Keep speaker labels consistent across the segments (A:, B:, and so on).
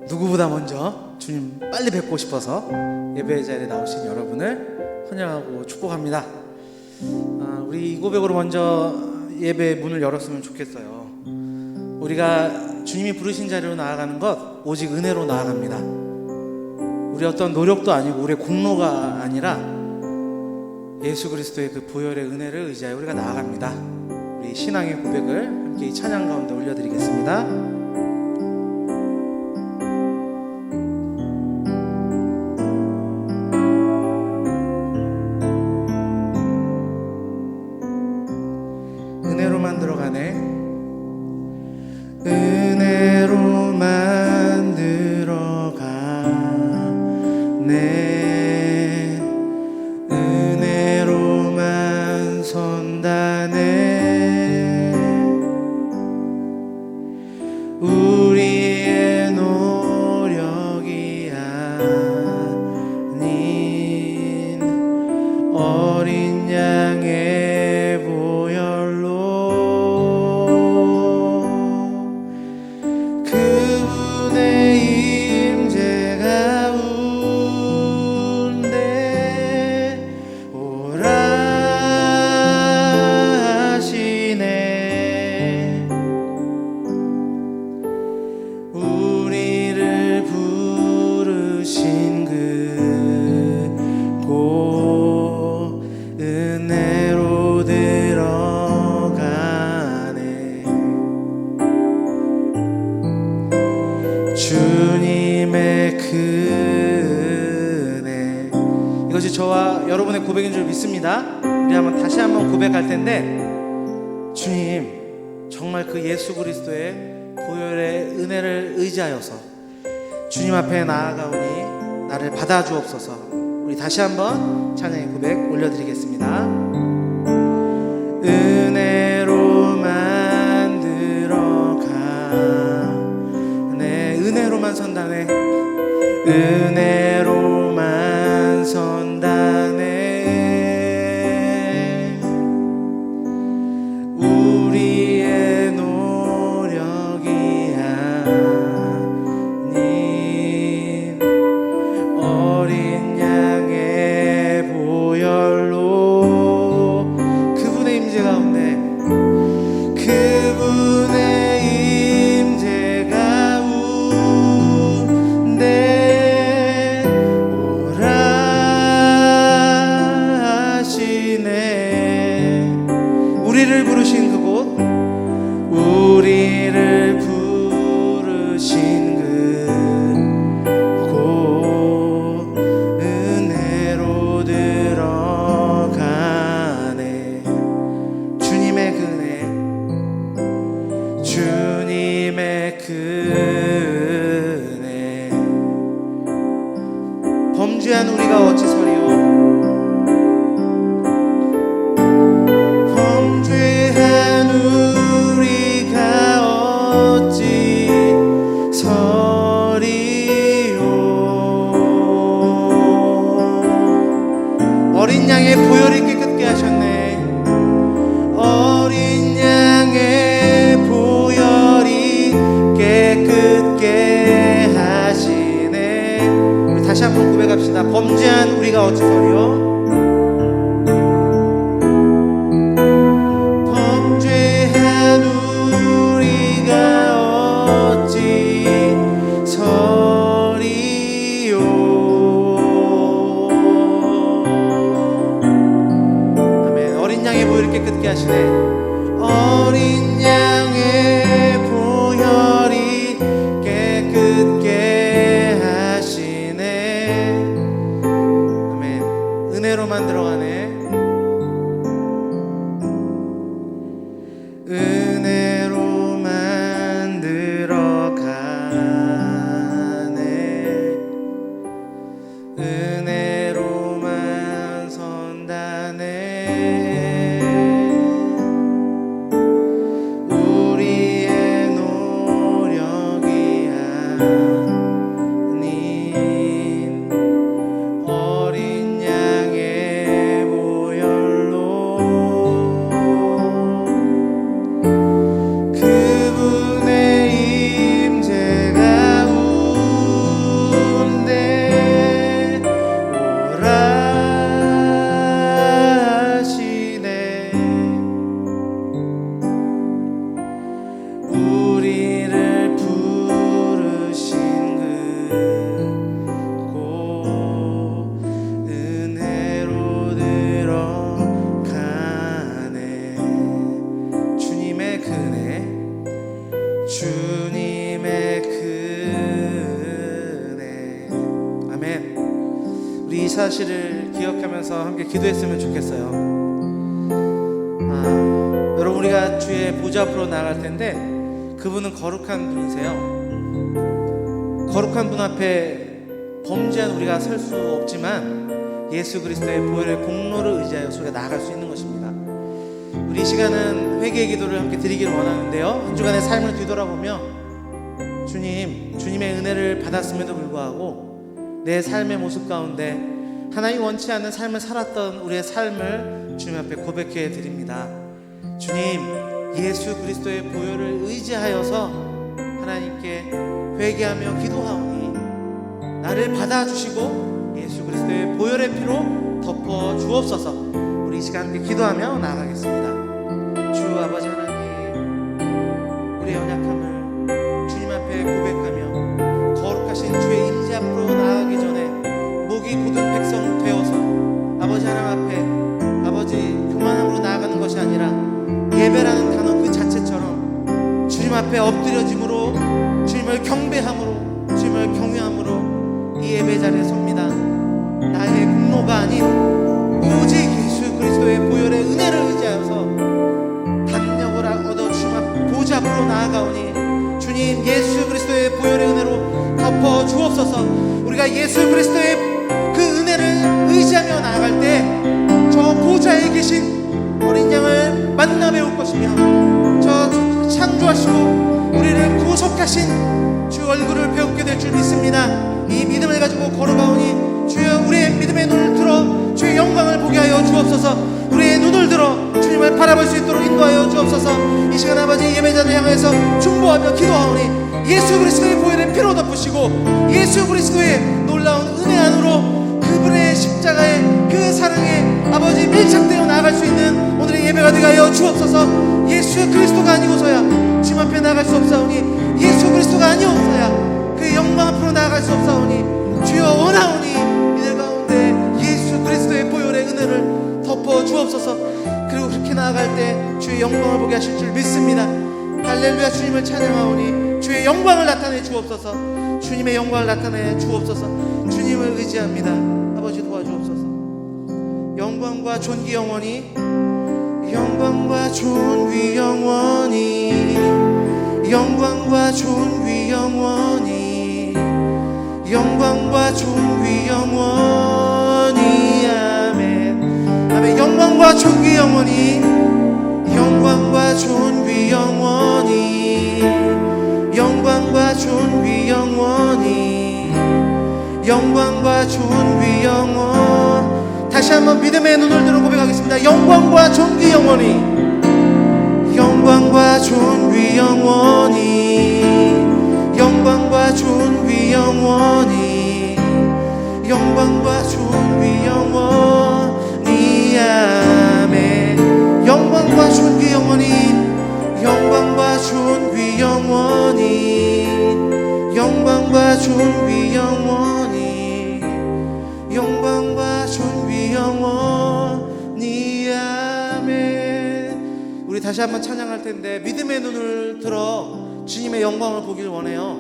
A: 누구보다 먼저 주님 빨리 뵙고 싶어서 예배 자리에 나오신 여러분을 환영하고 축복합니다. 우리 이 고백으로 먼저 예배 문을 열었으면 좋겠어요. 우리가 주님이 부르신 자리로 나아가는 것 오직 은혜로 나아갑니다. 우리 어떤 노력도 아니고 우리의 공로가 아니라 예수 그리스도의 그 보혈의 은혜를 의지하여 우리가 나아갑니다. 우리 신앙의 고백을 함께 이 찬양 가운데 올려드리겠습니다. 은혜로만 들어가네. 은혜로만 들어가네. 은혜로만 선다네. 우리의 노력이 아닌 어린 양의 보혈로 그분의 임재 가운데 오라 하시네. 우리를 부르신 그곳 은혜로 들어가네. 주님의 그 은혜, 이것이 저와 여러분의 고백인 줄 믿습니다. 우리 다시 한번 고백할 텐데, 주님 정말 그 예수 그리스도의 보혈의 은혜를 의지하여서 주님 앞에 나아가오니 나를 받아주옵소서. 우리 다시 한번 찬양의 고백 올려드리겠습니다. 은혜로만 들어가네. 은혜로만 선다네. 은혜로만 선다네. 우리의 노력이 아닌 어린 양의 보혈로 그분의 임재 가운데 그분의 임재 가운데 오라 하시네. 우리를 부르신 그곳, 우리를 부르신 그곳 은혜로 들어가네. 주님의 그 은혜, 주님의 그 은혜. 범죄한 우리가 어찌 서리요. 범죄한 우리가 어찌 서리요. 어린 양의 보혈이 깨끗게 하셨네. 어린 양의 보혈이 깨끗게 하시네. 우리 다시 한번 고백합시다. 범죄한 우리가 어찌 서리요. 범죄한 우리가 어찌 서리요. 아멘. 어린 양의 보혈이 깨끗게 하시네. 어린 양의 보혈이 깨끗게 하시네. 아멘. 사실을 기억하면서 함께 기도했으면 좋겠어요. 여러분, 우리가 주의 보좌 앞으로 나아갈 텐데 그분은 거룩한 분이세요. 거룩한 분 앞에 범죄한 우리가 설 수 없지만 예수 그리스도의 보혈의 공로를 의지하여 우리가 나아갈 수 있는 것입니다. 우리 이 시간은 회개의 기도를 함께 드리기를 원하는데요, 한 주간의 삶을 뒤돌아보며 주님의 은혜를 받았음에도 불구하고 내 삶의 모습 가운데 하나님 원치 않는 삶을 살았던 우리의 삶을 주님 앞에 고백해 드립니다. 주님, 예수 그리스도의 보혈을 의지하여서 하나님께 회개하며 기도하오니 나를 받아주시고 예수 그리스도의 보혈의 피로 덮어 주옵소서. 우리 이 시간 함께 기도하며 나아가겠습니다. 주 아버지 하나님, 우리의 연약함을 주님 앞에 고백하며 거룩하신 주의 임재 앞으로 나아가기 전에 목이 굳은 백성 되어서 아버지 하나님 앞에 아버지 교만함으로 나아가는 것이 아니라 예배라는 단어 그 자체처럼 주님 앞에 엎드려짐으로, 주님을 경배함으로, 주님을 경외함으로 이 예배 자리에 섭니다. 나의 공로가 아닌 오직 예수 그리스도의 보혈의 은혜를 의지하여서 담력을 얻어 주님 앞 보좌 앞으로 나아가오니 주님, 예수 그리스도의 보혈의 은혜로 덮어 주옵소서. 우리가 예수 그리스도의 그 은혜를 의지하며 나아갈 때 저 보좌에 계신 어린 양을 만나 배울 것이며 저 창조하시고 우리를 구속하신 주 얼굴을 배우게 될 줄 믿습니다. 이 믿음을 가지고 걸어가오니 주여, 우리의 믿음의 눈을 들어 주의 영광을 보게 하여 주옵소서. 우리의 눈을 들어 주님을 바라볼 수 있도록 인도하여 주옵소서. 이 시간 아버지 예배자를 향해서 중보하며 기도하오니 예수 그리스도의 보혈의 피로 덮으시고 예수 그리스도의 놀라운 은혜 안으로 그분의 십자가의 그 사랑에 아버지 밀착되어 나아갈 수 있는 오늘의 예배가 되게 하여 주옵소서. 예수 그리스도가 아니고서야 주님 앞에 나아갈 수 없사오니, 예수 그리스도가 아니옵소야 그 영광 앞으로 나아갈 수 없사오니 주여 원하오니 이들 가운데 예수 그리스도의 보혈의 은혜를 덮어 주옵소서. 그리고 그렇게 나아갈 때 주의 영광을 보게 하실 줄 믿습니다. 할렐루야. 주님을 찬양하오니 주의 영광을 나타내 주옵소서. 주님의 영광을 나타내 주옵소서. 주님을 의지합니다. 아버지 도와주옵소서. 영광과 존귀 영원히, 영광과 존귀 영원히, 영광과 존귀 영원히, 영광과 존귀 영원히. 아멘. 아멘. 영광과 존귀 영원히, 영광과 존귀 영원히, 영광과 존귀 영원히, 영광과 존귀 영원. 다시 한번 믿음의 눈을 들어 고백하겠습니다. 영광과 존귀 영원히, 영광과 존귀 영원히, 영광과 존귀 영원히, 영광과 존귀 영원히. 아멘. 영광과 존귀 영원히, 영광과 존귀 영원히, 영광과 존귀 영원히, 영광과 존귀 영원히. 아멘. 우리 다시 한번 찬양할 텐데 믿음의 눈을 들어 주님의 영광을 보기를 원해요.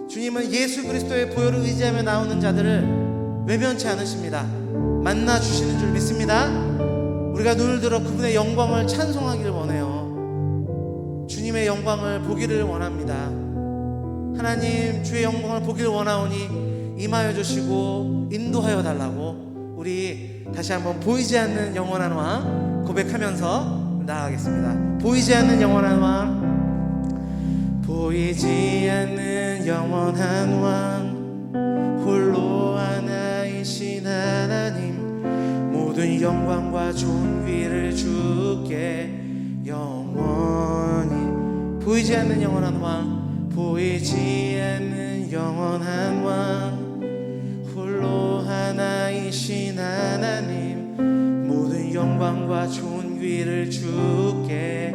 A: 주님은 예수 그리스도의 보혈을 의지하며 나오는 자들을 외면치 않으십니다. 만나 주시는 줄 믿습니다. 우리가 눈을 들어 그분의 영광을 찬송하기를 원해요. 주님의 영광을 보기를 원합니다. 하나님, 주의 영광을 보기를 원하오니 임하여 주시고 인도하여 달라고 우리 다시 한번 보이지 않는 영원한 왕 고백하면서 나아가겠습니다. 보이지 않는 영원한 왕, 보이지 않는 영원한 왕, 홀로 하나이신 하나님, 모든 영광과 존귀를 주께 영원히. 보이지 않는 영원한 왕, 보이지 않는 영원한 왕, 홀로 하나이신 하나님, 모든 영광과 존귀를 주께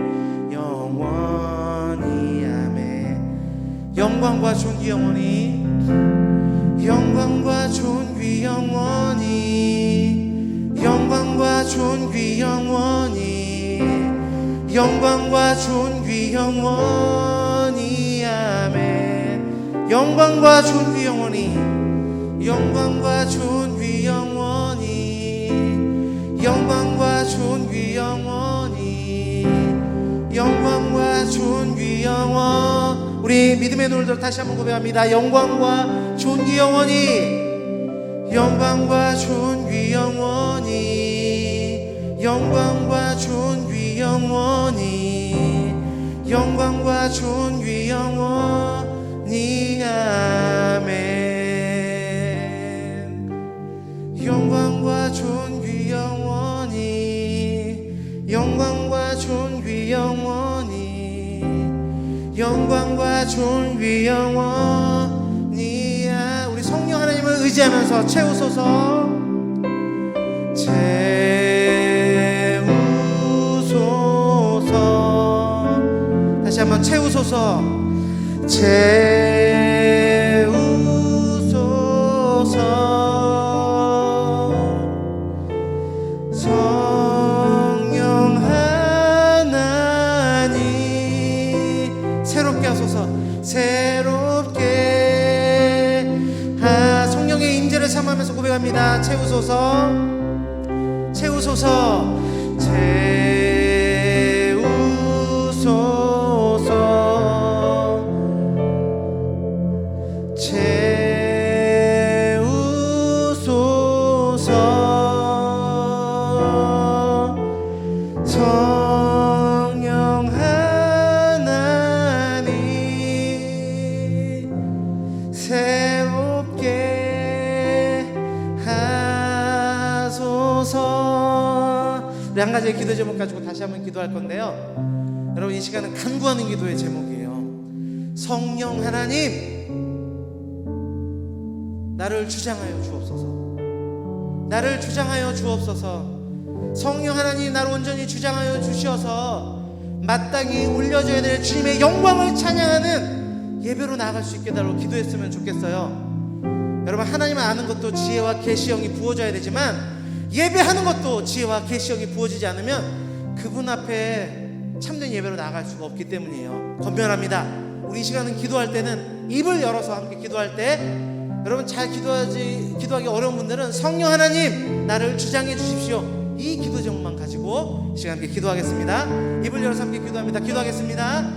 A: 영원히. 아멘. 영광과 존귀 영원히, 영광과 존귀 영원히, 영광과 존귀 영원히, 영광과 존귀 영원히. 아멘. 영광과 존귀 영원히, 영광과 존귀 영원히, 영광과 존귀 영원히, 영광과 존귀 영원. 우리 믿음의 눈을 다시 한번 고백합니다. 영광과 존귀 영원히, 영광과 존귀 영원히, 영광과 존귀 영원히, 영광과 존귀 영원히. 아멘. 영광과 존귀 영원히, 영광과 존귀 영원히, 영광과 존귀 영원히. 우리 성령 하나님을 의지하면서 채우소서, 채우소서. 다시 한번 채우소서, 채우소서. 성령 하나님 새롭게 하소서, 새롭게. 성령의 임재를 삼으면서 고백합니다. 채우소서, 채우소서, 채우소서, 채우소서. 성령 하나님 새롭게 하소서. 우리 한 가지의 기도 제목 가지고 다시 한번 기도할 건데요, 여러분 이 시간은 간구하는 기도의 제목이에요. 성령 하나님, 나를 주장하여 주옵소서. 나를 주장하여 주옵소서. 성령 하나님, 나를 온전히 주장하여 주셔서 마땅히 올려줘야 될 주님의 영광을 찬양하는 예배로 나아갈 수 있게 달라고 기도했으면 좋겠어요. 여러분, 하나님을 아는 것도 지혜와 계시형이 부어져야 되지만 예배하는 것도 지혜와 계시형이 부어지지 않으면 그분 앞에 참된 예배로 나아갈 수가 없기 때문이에요. 권면합니다. 우리 이 시간은 기도할 때는 입을 열어서 함께 기도할 때, 여러분 잘 기도하기 어려운 분들은 성령 하나님, 나를 주장해 주십시오, 이 기도 제목만 가지고 이 시간 함께 기도하겠습니다. 입을 열어서 함께 기도합니다. 기도하겠습니다.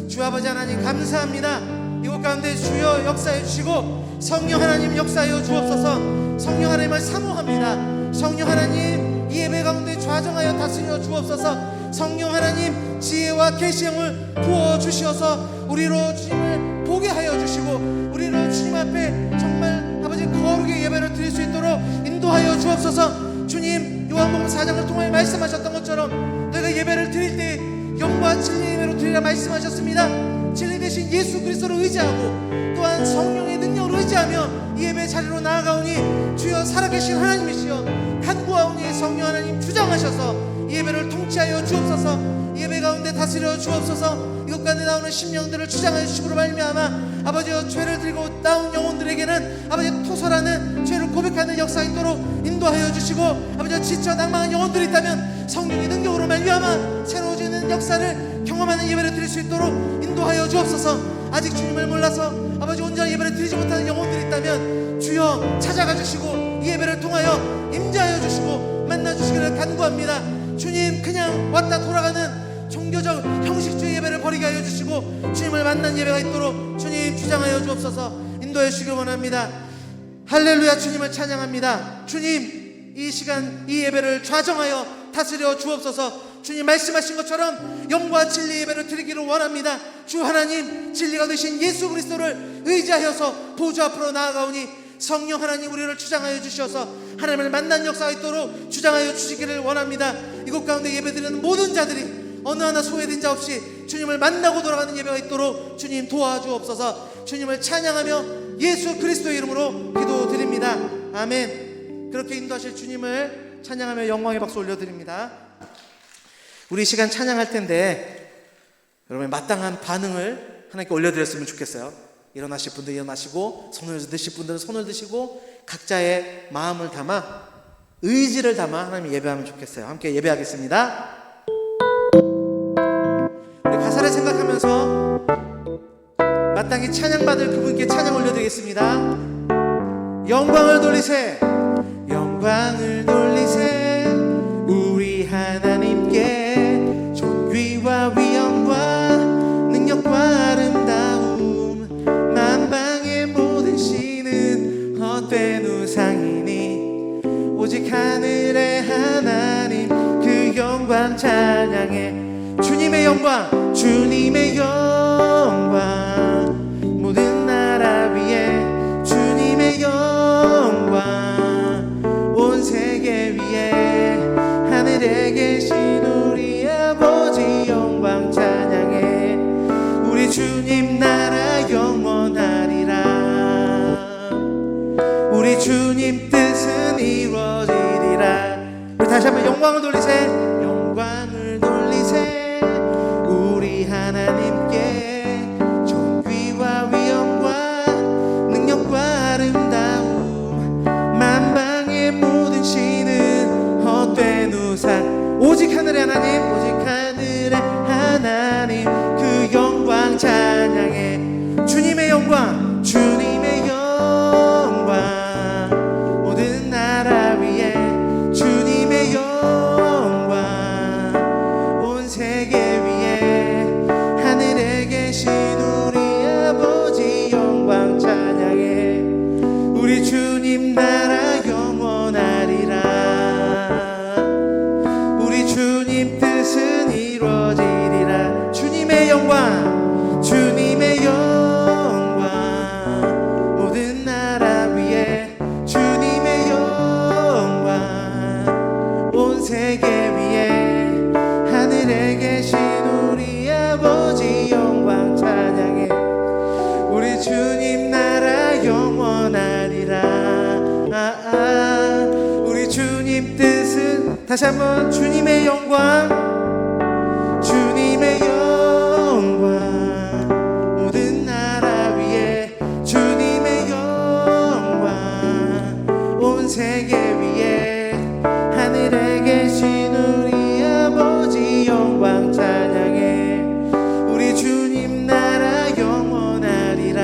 A: 주 아버지 하나님, 감사합니다. 이곳 가운데 주여 역사해 주시고 성령 하나님 역사하여 주옵소서. 성령 하나님을 사모합니다. 성령 하나님, 이 예배 가운데 좌정하여 다스려 주옵소서. 성령 하나님, 지혜와 계시형을 부어 주시어서 우리로 주님을 보게 하여 주시고 우리로 주님 앞에 정말 아버지 거룩의 예배를 드릴 수 있도록 인도하여 주옵소서. 주님, 요한복음 4장을 통하여 말씀하셨던 것처럼 너희가 예배를 드릴 때 영과 진리의 예배로 드리라 말씀하셨습니다. 진리 대신 예수 그리스도를 의지하고 또한 성령의 능력을 의지하며 이 예배 자리로 나아가오니 주여 살아계신 하나님이시여 간구하오니 성령 하나님 주장하셔서 이 예배를 통치하여 주옵소서. 이 예배 가운데 다스려 주옵소서. 이것 가운데 나오는 심령들을 주장하여 주시므로 말미암아 아버지여 죄를 들고 나온 영혼들에게는 아버지 토설하는 죄를 고백하는 역사 있도록 인도하여 주시고 아버지여 지쳐 낭망한 영혼들이 있다면 성령의 능력으로 말미암아 새로워지는 역사를 경험하는 예배를 드릴 수 있도록 인도하여 주옵소서. 아직 주님을 몰라서 아버지 온전한 예배를 드리지 못하는 영혼들이 있다면 주여 찾아가 주시고 이 예배를 통하여 임재하여 주시고 만나 주시기를 간구합니다. 주님, 그냥 왔다 돌아가는 종교적 형식주의 예배를 버리게 하여 주시고 주님을 만난 예배가 있도록 주님 주장하여 주옵소서. 인도해 주시길 원합니다. 할렐루야. 주님을 찬양합니다. 주님, 이 시간 이 예배를 좌정하여 다스려 주옵소서. 주님 말씀하신 것처럼 영과 진리 예배를 드리기를 원합니다. 주 하나님, 진리가 되신 예수 그리스도를 의지하여서 보좌 앞으로 나아가오니 성령 하나님, 우리를 주장하여 주셔서 하나님을 만난 역사가 있도록 주장하여 주시기를 원합니다. 이곳 가운데 예배드리는 모든 자들이 어느 하나 소외된 자 없이 주님을 만나고 돌아가는 예배가 있도록 주님 도와주옵소서. 주님을 찬양하며 예수 그리스도의 이름으로 기도드립니다. 아멘. 그렇게 인도하실 주님을 찬양하며 영광의 박수 올려드립니다. 우리 시간 찬양할 텐데 여러분의 마땅한 반응을 하나님께 올려드렸으면 좋겠어요. 일어나실 분들 일어나시고, 손을 드실 분들은 손을 드시고, 각자의 마음을 담아, 의지를 담아 하나님 예배하면 좋겠어요. 함께 예배하겠습니다. 우리 가사를 생각하면서 마땅히 찬양받을 그분께 찬양 올려드리겠습니다. 영광을 돌리세. 영광을 돌리세. 우리 하나님께 존귀와 위엄과 능력과 아름다움. 만방의 모든 신은 헛된 우상이니 오직 하늘의 하나님 그 영광 찬양해. 주님의 영광, 주님의 영광, 모든 나라 위에 주님의 영광, 온 세계 위에 하늘에 계신 우리 아버지 영광 찬양해. 우리 주님 나라 영원하리라. 우리 주님 뜻은 이루어지리라. 우리 다시 한번 영광을 돌리세. 영광을 돌리세. 우리 하나님께 존귀와 위엄과 능력과 아름다움. 만방의 모든 신은 헛된 우상. 오직 하늘의 하나님, 오직 하늘의 하나님 그 영광 찬양해. 주님의 영광, 주님의 영광, 모든 나라 위에 주님의 영광, 온 세계 위에 하늘에 계신 우리 아버지 영광 찬양해. 우리 주님 나라 영원하리라. 우리 주님 뜻은 이루어지리라. 주님의 영광, 주님의 영광, 모든 나라 위에 주님의 영광, 온 세계 위에 하늘에 계신 우리 아버지 영광 찬양해. 우리 주님 나라 영원하리라. 우리 주님 뜻은 다시 한번 주님의 영광, 주님의 영광, 모든 나라 위에 주님의 영광, 온 세계 위에 하늘에 계신 우리 아버지 영광 찬양해. 우리 주님 나라 영원하리라.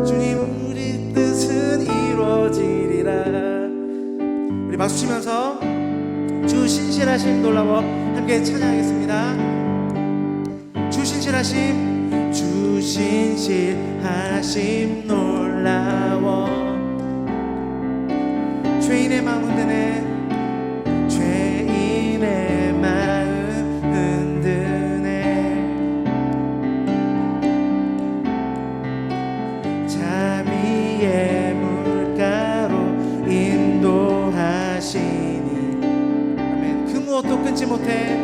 A: 주님 우리 뜻은 이루어지리라. 우리 박수 치면서 주 신실하심 놀라워 함께 찬양하겠습니다. 주 신실하심, 주 신실하심 놀라워. 죄인의 마음 흔드네, 죄인의 마음 흔드네. 자비의 물가로 인도하시니. 아멘. 그 무엇도 끊지 못해,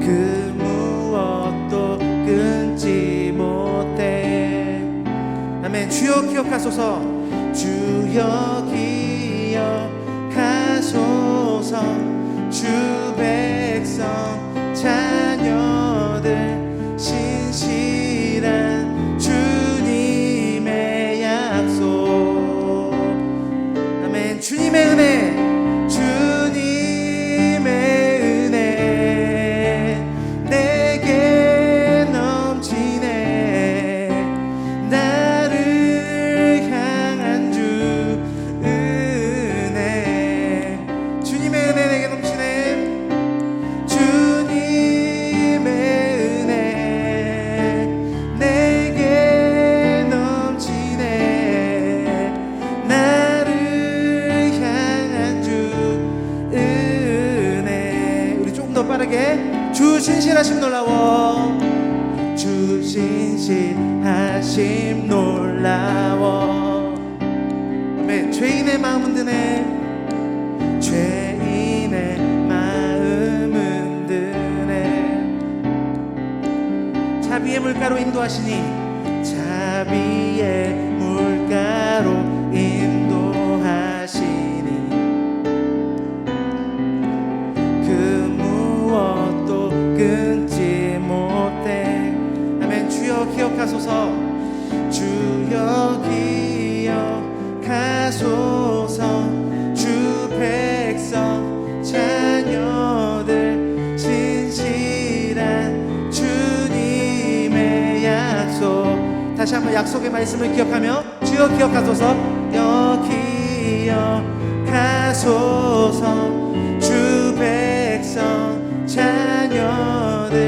A: 그 무엇도 끊지 못해. 아멘. 주여 기억하소서, 주여 기억하소서. 주 백성 자녀들 신실한 주님의 약속. 아멘. 주님의 은혜, 주님의 은혜 내게 넘치네. 나를 향한 주 은혜. 주님의 은혜 내게 넘치네. 주님의 은혜 내게 넘치네. 나를 향한 주 은혜. 우리 조금 더 빠르게. 주 신실하심 놀라워, 주 신실하심 놀라워. 아멘. 죄인의 마음 흔드네, 죄인의 마음 흔드네. 자비의 물가로 인도하시니, 자비의 물가로 인도하시니. 그 무엇도 끊지 못해. 아멘. 주여 기억하소서, 주여 기억하소서. 주 백성 자녀들 신실한 주님의 약속. 다시 한번 약속의 말씀을 기억하며 주 주여 기억하소서. 기억하소서. 주 백성 자녀들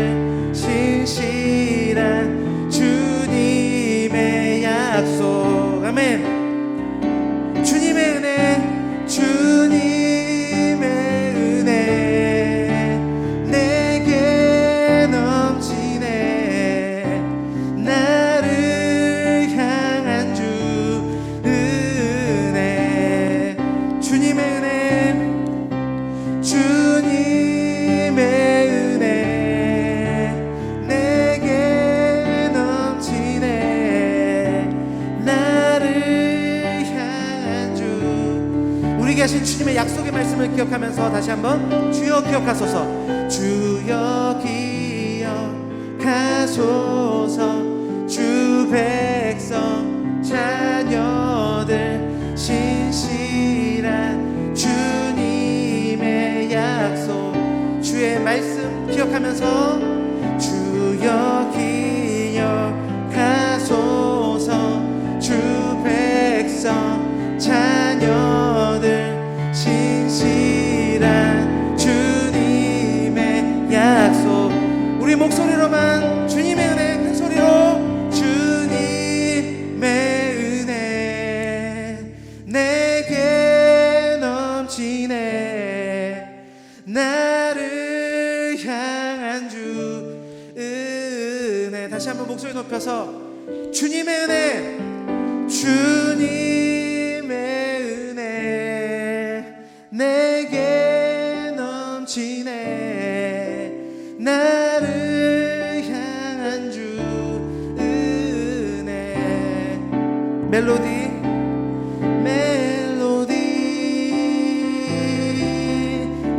A: 신실한 주님의 약속. 아멘. 주님의 은혜, 주님의 은혜 내게 넘치네. 나를 향한 주 은혜. 주님의 은혜, 주님의 은혜 내게 넘치네. 나를 향한 주. 우리에게 하신 주님의 약속의 말씀을 기억하면서 다시 한번 주여 기억하소서. 주여 기억하소서. 주 백성 자녀들 신실한 주님의 약속. 주의 말씀 기억하면서 주여 기억하소서. 주 백성 자녀들 신실한 주님의 약속. 우리 목소리로만 주님의 은혜 큰 소리로 주님의 은혜 내게 넘치네. 나를 향한 주 은혜. 다시 한번 목소리 높여서 주님의 은혜, 주님의 은혜 내게 넘치네. 나를 향한 주 은혜. 멜로디 멜로디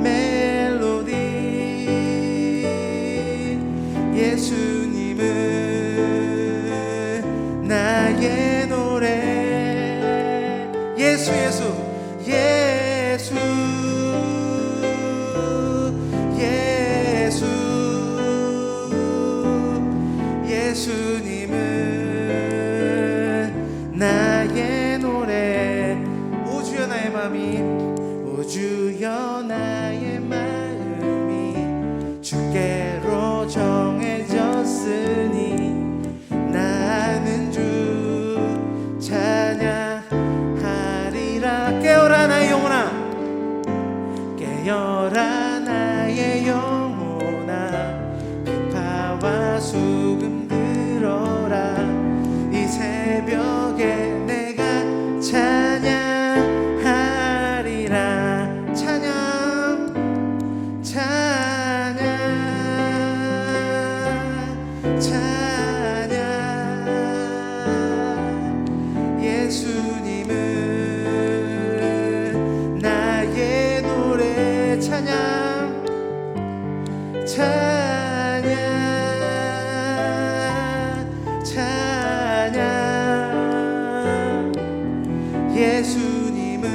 A: 멜로디. 예수님은 나의 노래. 예수 예수 예수 예수. 예수님은 나의 노래. 오 주여 나의 마음이, 오 주여 나의 마음이 주께로 정해졌으니 나는 주 찬양하리라. 깨어라 나의 영혼아, 깨어라 나의 영혼아, 비파와 수금 들어라. 이 새벽에 내가 찬양하리라. 찬양 찬양 찬양. 예수님은 나의 노래. 찬양 찬양 찬양. 예수님은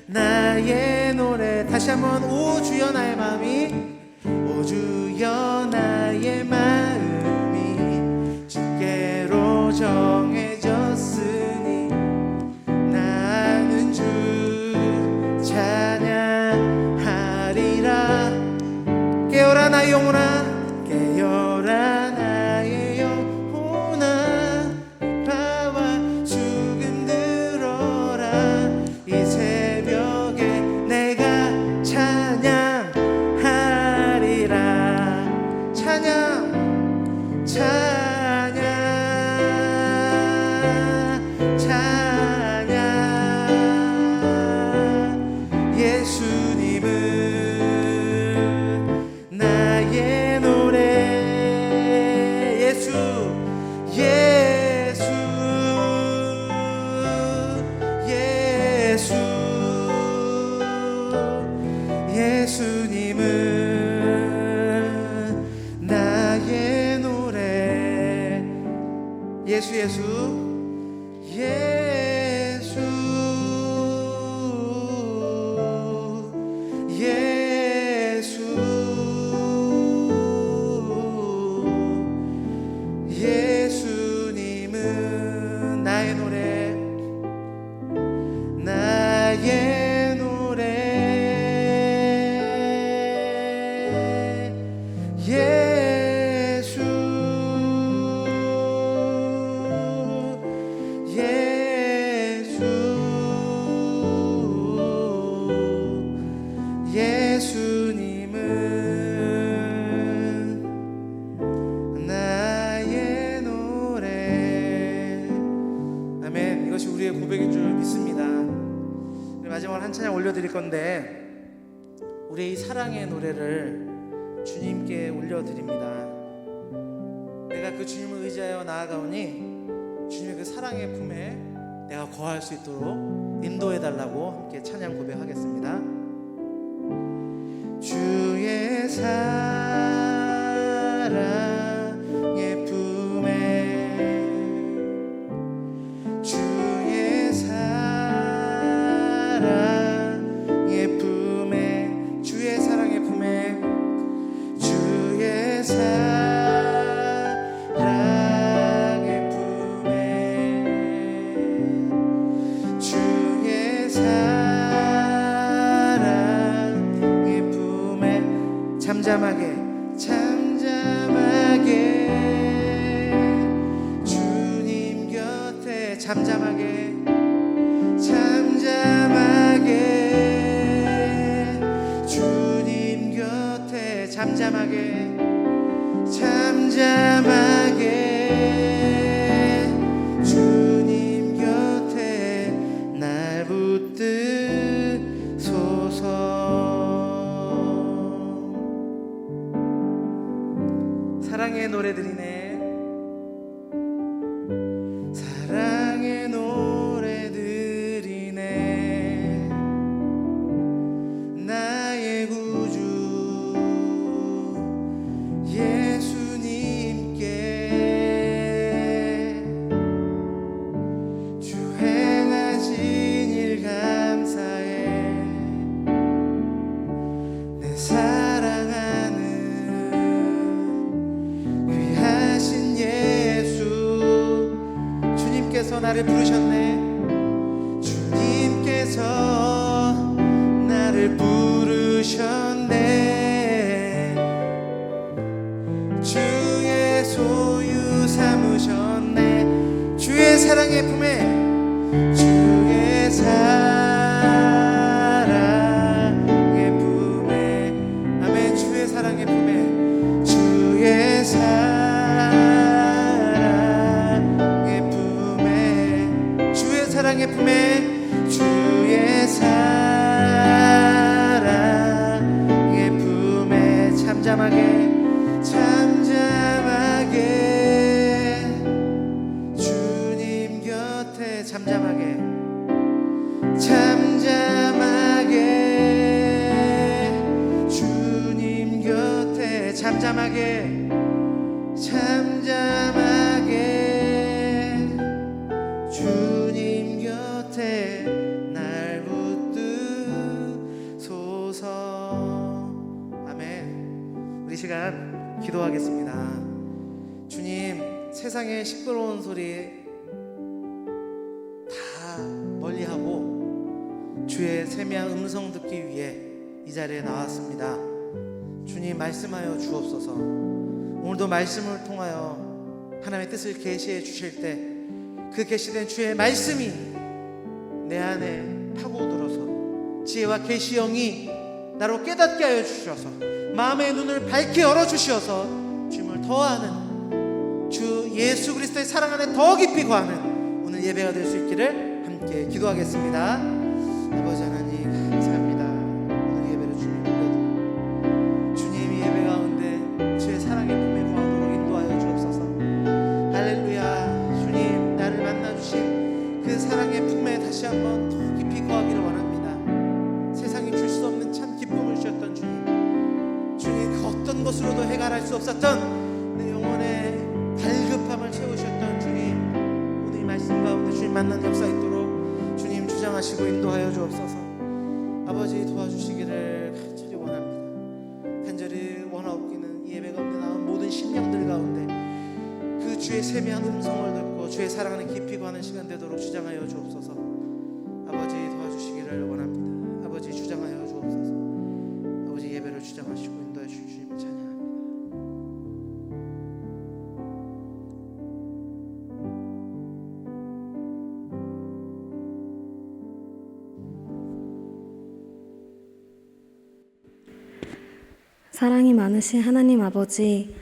A: 나의 노래. 다시 한번 오 주여 나의 마음이, 오 주여 나의 마음이 주께로 정해졌으니 나는 주 찬양하리라. 깨어라 나의 영혼아, 깨어라 나의 영혼아, 바와 수금 들어라. 이 새벽에 내가 찬양하리라. 찬양 찬양 찬양. 예수님은 나의 노래. 예수 예수 예수. 예수님은 나의 노래. 예수 예수 예수 예수. 예수님은 마지막으로 한 찬양 올려드릴 건데, 우리의 이 사랑의 노래를 주님께 올려드립니다. 내가 그 주님을 의지하여 나아가오니 주님의 그 사랑의 품에 내가 거할 수 있도록 인도해달라고 함께 찬양 고백하겠습니다. 주의 사랑의 품에, 주의 사랑의 품에, 주의 사랑의 품에, 주의 사랑의 품에, 주의 사랑의 품에, 잠잠하게 주님 곁에 잠잠하게 주님 곁에 잠잠하게 주님 곁에 날 붙드소서. 사랑의 노래들이네. 사랑의 노래들이네. 나의 구주 예수님께 주 행하신 일 감사해. 내 사랑하는 귀하신 예수, 주님께서 나를 부르셨네. 주님께서 나를 부르셨네. 주의 소유 삼으셨네. 주의 사랑의 품에, 주의 사랑의 품에, 아멘. 주의 사랑의 품에, 주의 사랑의 품에, 주의 사랑의 품에, 주의 사랑의 품에, 잠잠하게 주님 곁에 잠잠하게 주님 곁에 잠잠하게 주님 곁에 날 붙드소서. 아멘. 우리 시간 기도하겠습니다. 주님, 세상의 시끄러운 소리 다 멀리하고 주의 세미한 음성 듣기 위해 이 자리에 나왔습니다. 주님, 말씀하여 주옵소서. 오늘도 말씀을 통하여 하나님의 뜻을 계시해 주실 때 그 계시된 주의 말씀이 내 안에 파고들어서 지혜와 계시 영이 나로 깨닫게 하여 주셔서 마음의 눈을 밝게 열어 주시어서 주님을 더 아는, 주 예수 그리스도의 사랑 안에 더 깊이 거하는 오늘 예배가 될 수 있기를 함께 기도하겠습니다. 아버지 하나님, 감사합니다. 오늘 예배를 주님 올려드립니다. 주님, 이 예배 가운데 주의 사랑의 품에 거하도록 인도하여 주옵소서. 할렐루야. 주님, 나를 만나주신 그 사랑의 품에 다시 한번 더 깊이 거하기를 원합니다. 세상이 줄 수 없는 참 기쁨을 주셨던 주님, 그 어떤 것으로도 해결할 수 없었던 내 영혼의 갈급함을 채우셨던 주님, 오늘 이 말씀 가운데 주님 만난 역사 있도록 주님 주장하시고 인도하여 주옵소서. 아버지, 도와주시기를 간절히 원합니다. 간절히 원하옵기는 이 예배 가운데 나온 모든 심령들 가운데 그 주의 세미한 음성을 듣고 주의 사랑하는 깊이 거하는 시간 되도록 주장하여 주옵소서. 아버지, 도와주시기를 원합니다. 아버지, 주장하여 주옵소서. 아버지, 예배를 주장하시고 인도해 주실 주님을 찬양합니다.
B: 사랑이 많으신 하나님 아버지,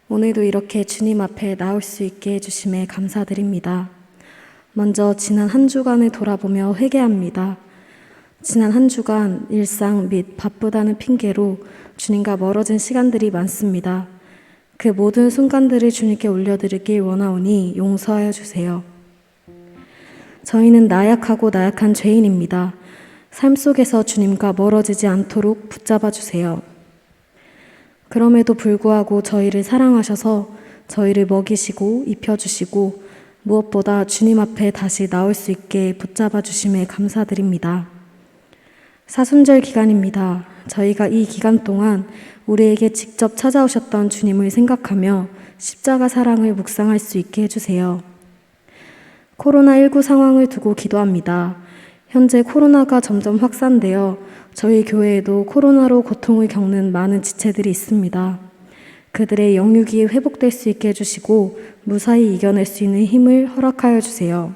B: 오늘도 이렇게 주님 앞에 나올 수 있게 해주심에 감사드립니다. 먼저 지난 한 주간을 돌아보며 회개합니다. 지난 한 주간 일상 및 바쁘다는 핑계로 주님과 멀어진 시간들이 많습니다. 그 모든 순간들을 주님께 올려드리길 원하오니 용서하여 주세요. 저희는 나약하고 나약한 죄인입니다. 삶 속에서 주님과 멀어지지 않도록 붙잡아 주세요. 그럼에도 불구하고 저희를 사랑하셔서 저희를 먹이시고 입혀주시고 무엇보다 주님 앞에 다시 나올 수 있게 붙잡아 주심에 감사드립니다. 사순절 기간입니다. 저희가 이 기간 동안 우리에게 직접 찾아오셨던 주님을 생각하며 십자가 사랑을 묵상할 수 있게 해주세요. 코로나19 상황을 두고 기도합니다. 현재 코로나가 점점 확산되어 저희 교회에도 코로나로 고통을 겪는 많은 지체들이 있습니다. 그들의 영육이 회복될 수 있게 해주시고 무사히 이겨낼 수 있는 힘을 허락하여 주세요.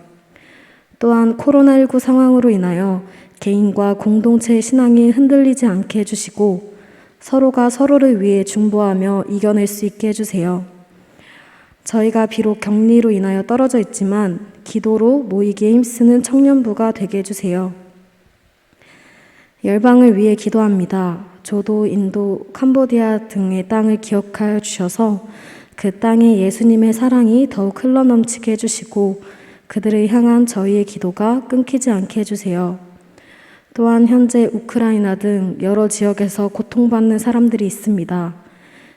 B: 또한 코로나19 상황으로 인하여 개인과 공동체의 신앙이 흔들리지 않게 해주시고 서로가 서로를 위해 중보하며 이겨낼 수 있게 해주세요. 저희가 비록 격리로 인하여 떨어져 있지만 기도로 모이기에 힘쓰는 청년부가 되게 해주세요. 열방을 위해 기도합니다. 조도, 인도, 캄보디아 등의 땅을 기억하여 주셔서 그 땅에 예수님의 사랑이 더욱 흘러넘치게 해주시고 그들을 향한 저희의 기도가 끊기지 않게 해주세요. 또한 현재 우크라이나 등 여러 지역에서 고통받는 사람들이 있습니다.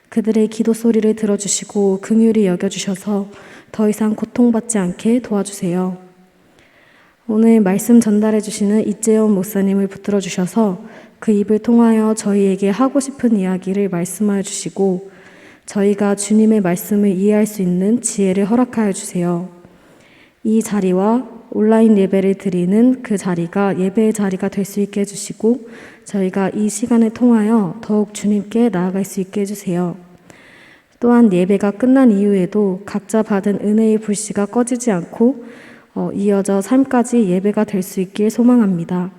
B: 그들의 기도 소리를 들어주시고 긍휼히 여겨주셔서 더 이상 고통받지 않게 도와주세요. 오늘 말씀 전달해 주시는 이재원 목사님을 붙들어 주셔서 그 입을 통하여 저희에게 하고 싶은 이야기를 말씀하여 주시고 저희가 주님의 말씀을 이해할 수 있는 지혜를 허락하여 주세요. 이 자리와 온라인 예배를 드리는 그 자리가 예배의 자리가 될 수 있게 해주시고 저희가 이 시간을 통하여 더욱 주님께 나아갈 수 있게 해주세요. 또한 예배가 끝난 이후에도 각자 받은 은혜의 불씨가 꺼지지 않고 이어져 삶까지 예배가 될 수 있길 소망합니다.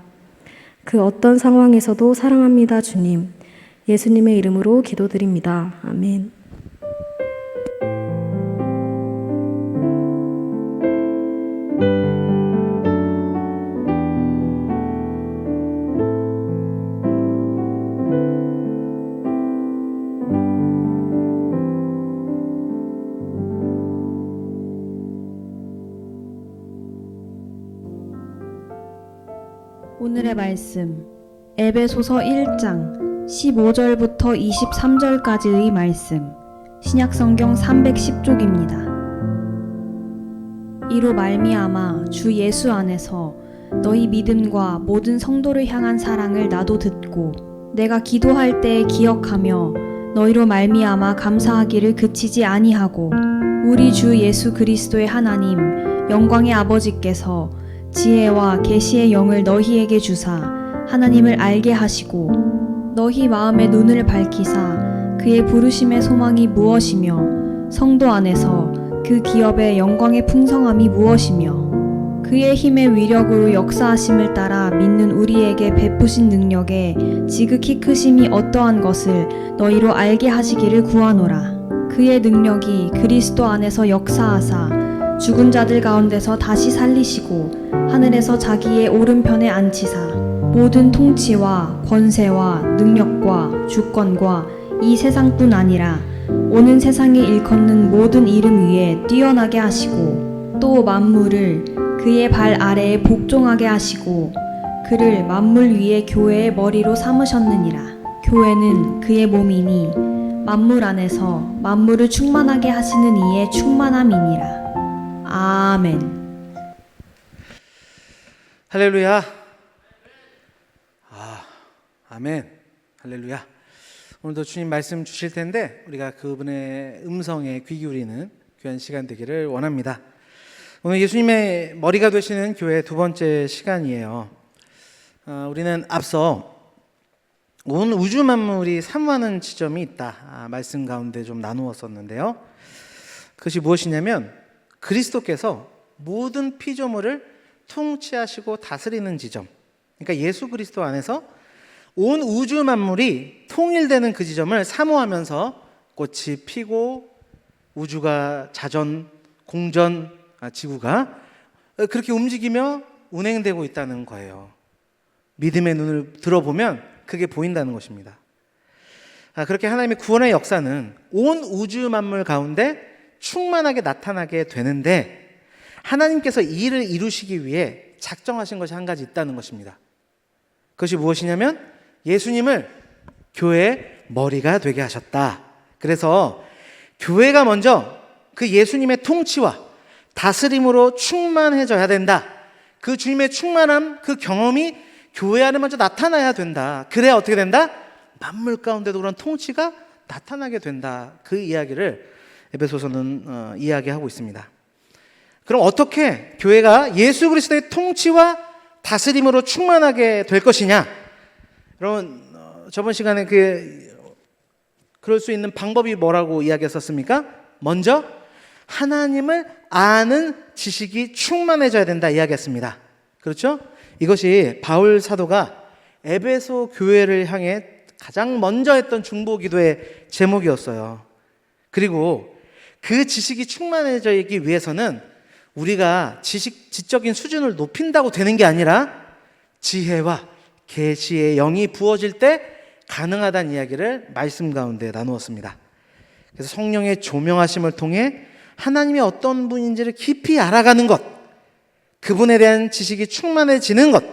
B: 그 어떤 상황에서도 사랑합니다, 주님. 예수님의 이름으로 기도드립니다. 아멘.
C: 오늘의 말씀 에베소서 1장 15절부터 23절까지의 말씀 신약성경 310쪽입니다. 이로 말미암아 주 예수 안에서 너희 믿음과 모든 성도를 향한 사랑을 나도 듣고 내가 기도할 때에 기억하며 너희로 말미암아 감사하기를 그치지 아니하고 우리 주 예수 그리스도의 하나님 영광의 아버지께서 지혜와 계시의 영을 너희에게 주사 하나님을 알게 하시고 너희 마음의 눈을 밝히사 그의 부르심의 소망이 무엇이며 성도 안에서 그 기업의 영광의 풍성함이 무엇이며 그의 힘의 위력으로 역사하심을 따라 믿는 우리에게 베푸신 능력에 지극히 크심이 어떠한 것을 너희로 알게 하시기를 구하노라. 그의 능력이 그리스도 안에서 역사하사 죽은 자들 가운데서 다시 살리시고 하늘에서 자기의 오른편에 앉히사 모든 통치와 권세와 능력과 주권과 이 세상뿐 아니라 오는 세상에 일컫는 모든 이름 위에 뛰어나게 하시고 또 만물을 그의 발 아래에 복종하게 하시고 그를 만물 위에 교회의 머리로 삼으셨느니라. 교회는 그의 몸이니 만물 안에서 만물을 충만하게 하시는 이의 충만함이니라. 아멘.
A: 할렐루야. 아멘. 할렐루야. 오늘도 주님 말씀 주실 텐데 우리가 그분의 음성에 귀 기울이는 귀한 시간 되기를 원합니다. 오늘 예수님의 머리가 되시는 교회 두 번째 시간이에요. 우리는 앞서 온 우주 만물이 사모하는 지점이 있다 말씀 가운데 좀 나누었었는데요. 그것이 무엇이냐면 그리스도께서 모든 피조물을 통치하시고 다스리는 지점, 그러니까 예수 그리스도 안에서 온 우주 만물이 통일되는 그 지점을 사모하면서 꽃이 피고 우주가 자전, 공전, 지구가 그렇게 움직이며 운행되고 있다는 거예요. 믿음의 눈을 들어보면 그게 보인다는 것입니다. 그렇게 하나님의 구원의 역사는 온 우주 만물 가운데 충만하게 나타나게 되는데 하나님께서 이 일을 이루시기 위해 작정하신 것이 한 가지 있다는 것입니다. 그것이 무엇이냐면 예수님을 교회의 머리가 되게 하셨다. 그래서 교회가 먼저 그 예수님의 통치와 다스림으로 충만해져야 된다. 그 주님의 충만함, 그 경험이 교회 안에 먼저 나타나야 된다. 그래야 어떻게 된다? 만물 가운데도 그런 통치가 나타나게 된다. 그 이야기를 에베소서는 이야기하고 있습니다. 그럼 어떻게 교회가 예수 그리스도의 통치와 다스림으로 충만하게 될 것이냐? 여러분, 저번 시간에 그럴 수 있는 방법이 뭐라고 이야기했었습니까? 먼저 하나님을 아는 지식이 충만해져야 된다 이야기했습니다. 그렇죠? 이것이 바울 사도가 에베소 교회를 향해 가장 먼저 했던 중보 기도의 제목이었어요. 그리고 그 지식이 충만해지기 위해서는 우리가 지적인 수준을 높인다고 되는 게 아니라 지혜와 계시의 영이 부어질 때 가능하다는 이야기를 말씀 가운데 나누었습니다. 그래서 성령의 조명하심을 통해 하나님이 어떤 분인지를 깊이 알아가는 것, 그분에 대한 지식이 충만해지는 것,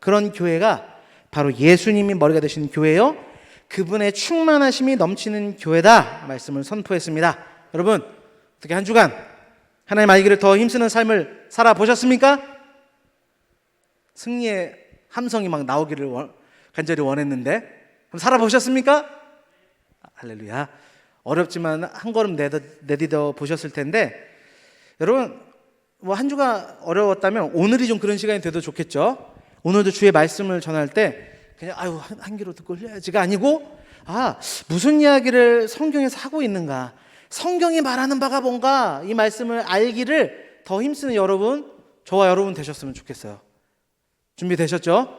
A: 그런 교회가 바로 예수님이 머리가 되신 교회요, 그분의 충만하심이 넘치는 교회다 말씀을 선포했습니다. 여러분, 어떻게 한 주간 하나님 알기를 더 힘쓰는 삶을 살아보셨습니까? 승리의 함성이 막 나오기를 간절히 원했는데 그럼 살아보셨습니까? 할렐루야. 어렵지만 한 걸음 내디뎌 보셨을 텐데, 여러분 뭐 한 주가 어려웠다면 오늘이 좀 그런 시간이 돼도 좋겠죠. 오늘도 주의 말씀을 전할 때 그냥 한 귀로 듣고 흘려야지가 아니고, 무슨 이야기를 성경에서 하고 있는가, 성경이 말하는 바가 뭔가, 이 말씀을 알기를 더 힘쓰는 여러분, 저와 여러분 되셨으면 좋겠어요. 준비되셨죠?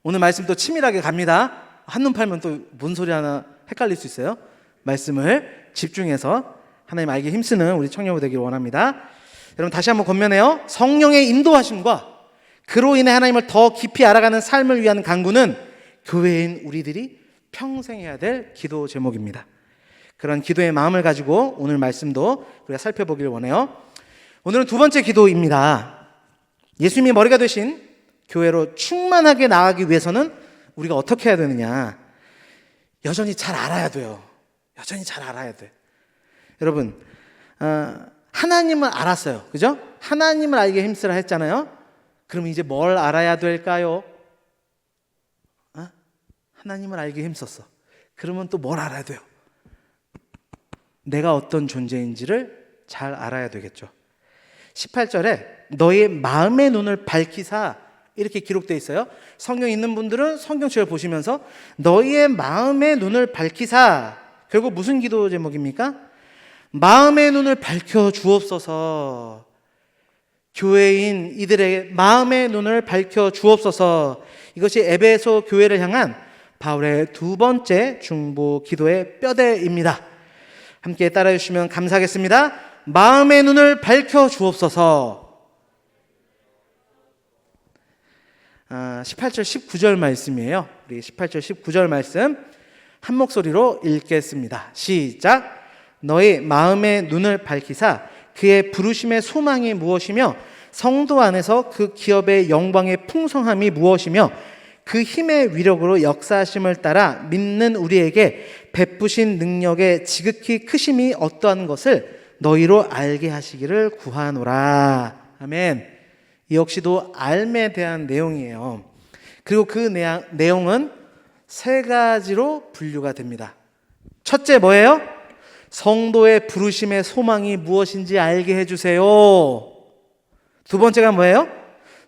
A: 오늘 말씀 또 치밀하게 갑니다. 한눈 팔면 또 뭔 소리 하나 헷갈릴 수 있어요. 말씀을 집중해서 하나님 알기 힘쓰는 우리 청년부 되기를 원합니다. 여러분 다시 한번 권면해요. 성령의 인도하심과 그로 인해 하나님을 더 깊이 알아가는 삶을 위한 간구는 교회인 우리들이 평생 해야 될 기도 제목입니다. 그런 기도의 마음을 가지고 오늘 말씀도 우리가 살펴보기를 원해요. 오늘은 두 번째 기도입니다. 예수님이 머리가 되신 교회로 충만하게 나아가기 위해서는 우리가 어떻게 해야 되느냐? 여전히 잘 알아야 돼요. 여전히 잘 알아야 돼. 여러분, 하나님을 알았어요. 그죠? 하나님을 알기에 힘쓰라 했잖아요. 그럼 이제 뭘 알아야 될까요? 하나님을 알기에 힘썼어. 그러면 또 뭘 알아야 돼요? 내가 어떤 존재인지를 잘 알아야 되겠죠. 18절에 너의 마음의 눈을 밝히사 이렇게 기록되어 있어요. 성경 있는 분들은 성경책을 보시면서 너희의 마음의 눈을 밝히사, 결국 무슨 기도 제목입니까? 마음의 눈을 밝혀 주옵소서. 교회인 이들의 마음의 눈을 밝혀 주옵소서. 이것이 에베소 교회를 향한 바울의 두 번째 중보 기도의 뼈대입니다. 함께 따라해 주시면 감사하겠습니다. 마음의 눈을 밝혀 주옵소서. 18절 19절 말씀이에요. 우리 18절 19절 말씀 한 목소리로 읽겠습니다. 시작. 너희 마음의 눈을 밝히사 그의 부르심의 소망이 무엇이며 성도 안에서 그 기업의 영광의 풍성함이 무엇이며 그 힘의 위력으로 역사하심을 따라 믿는 우리에게 베푸신 능력의 지극히 크심이 어떠한 것을 너희로 알게 하시기를 구하노라. 아멘. 이 역시도 알에 대한 내용이에요. 그리고 그 내용은 세 가지로 분류가 됩니다. 첫째 뭐예요? 성도의 부르심의 소망이 무엇인지 알게 해주세요. 두 번째가 뭐예요?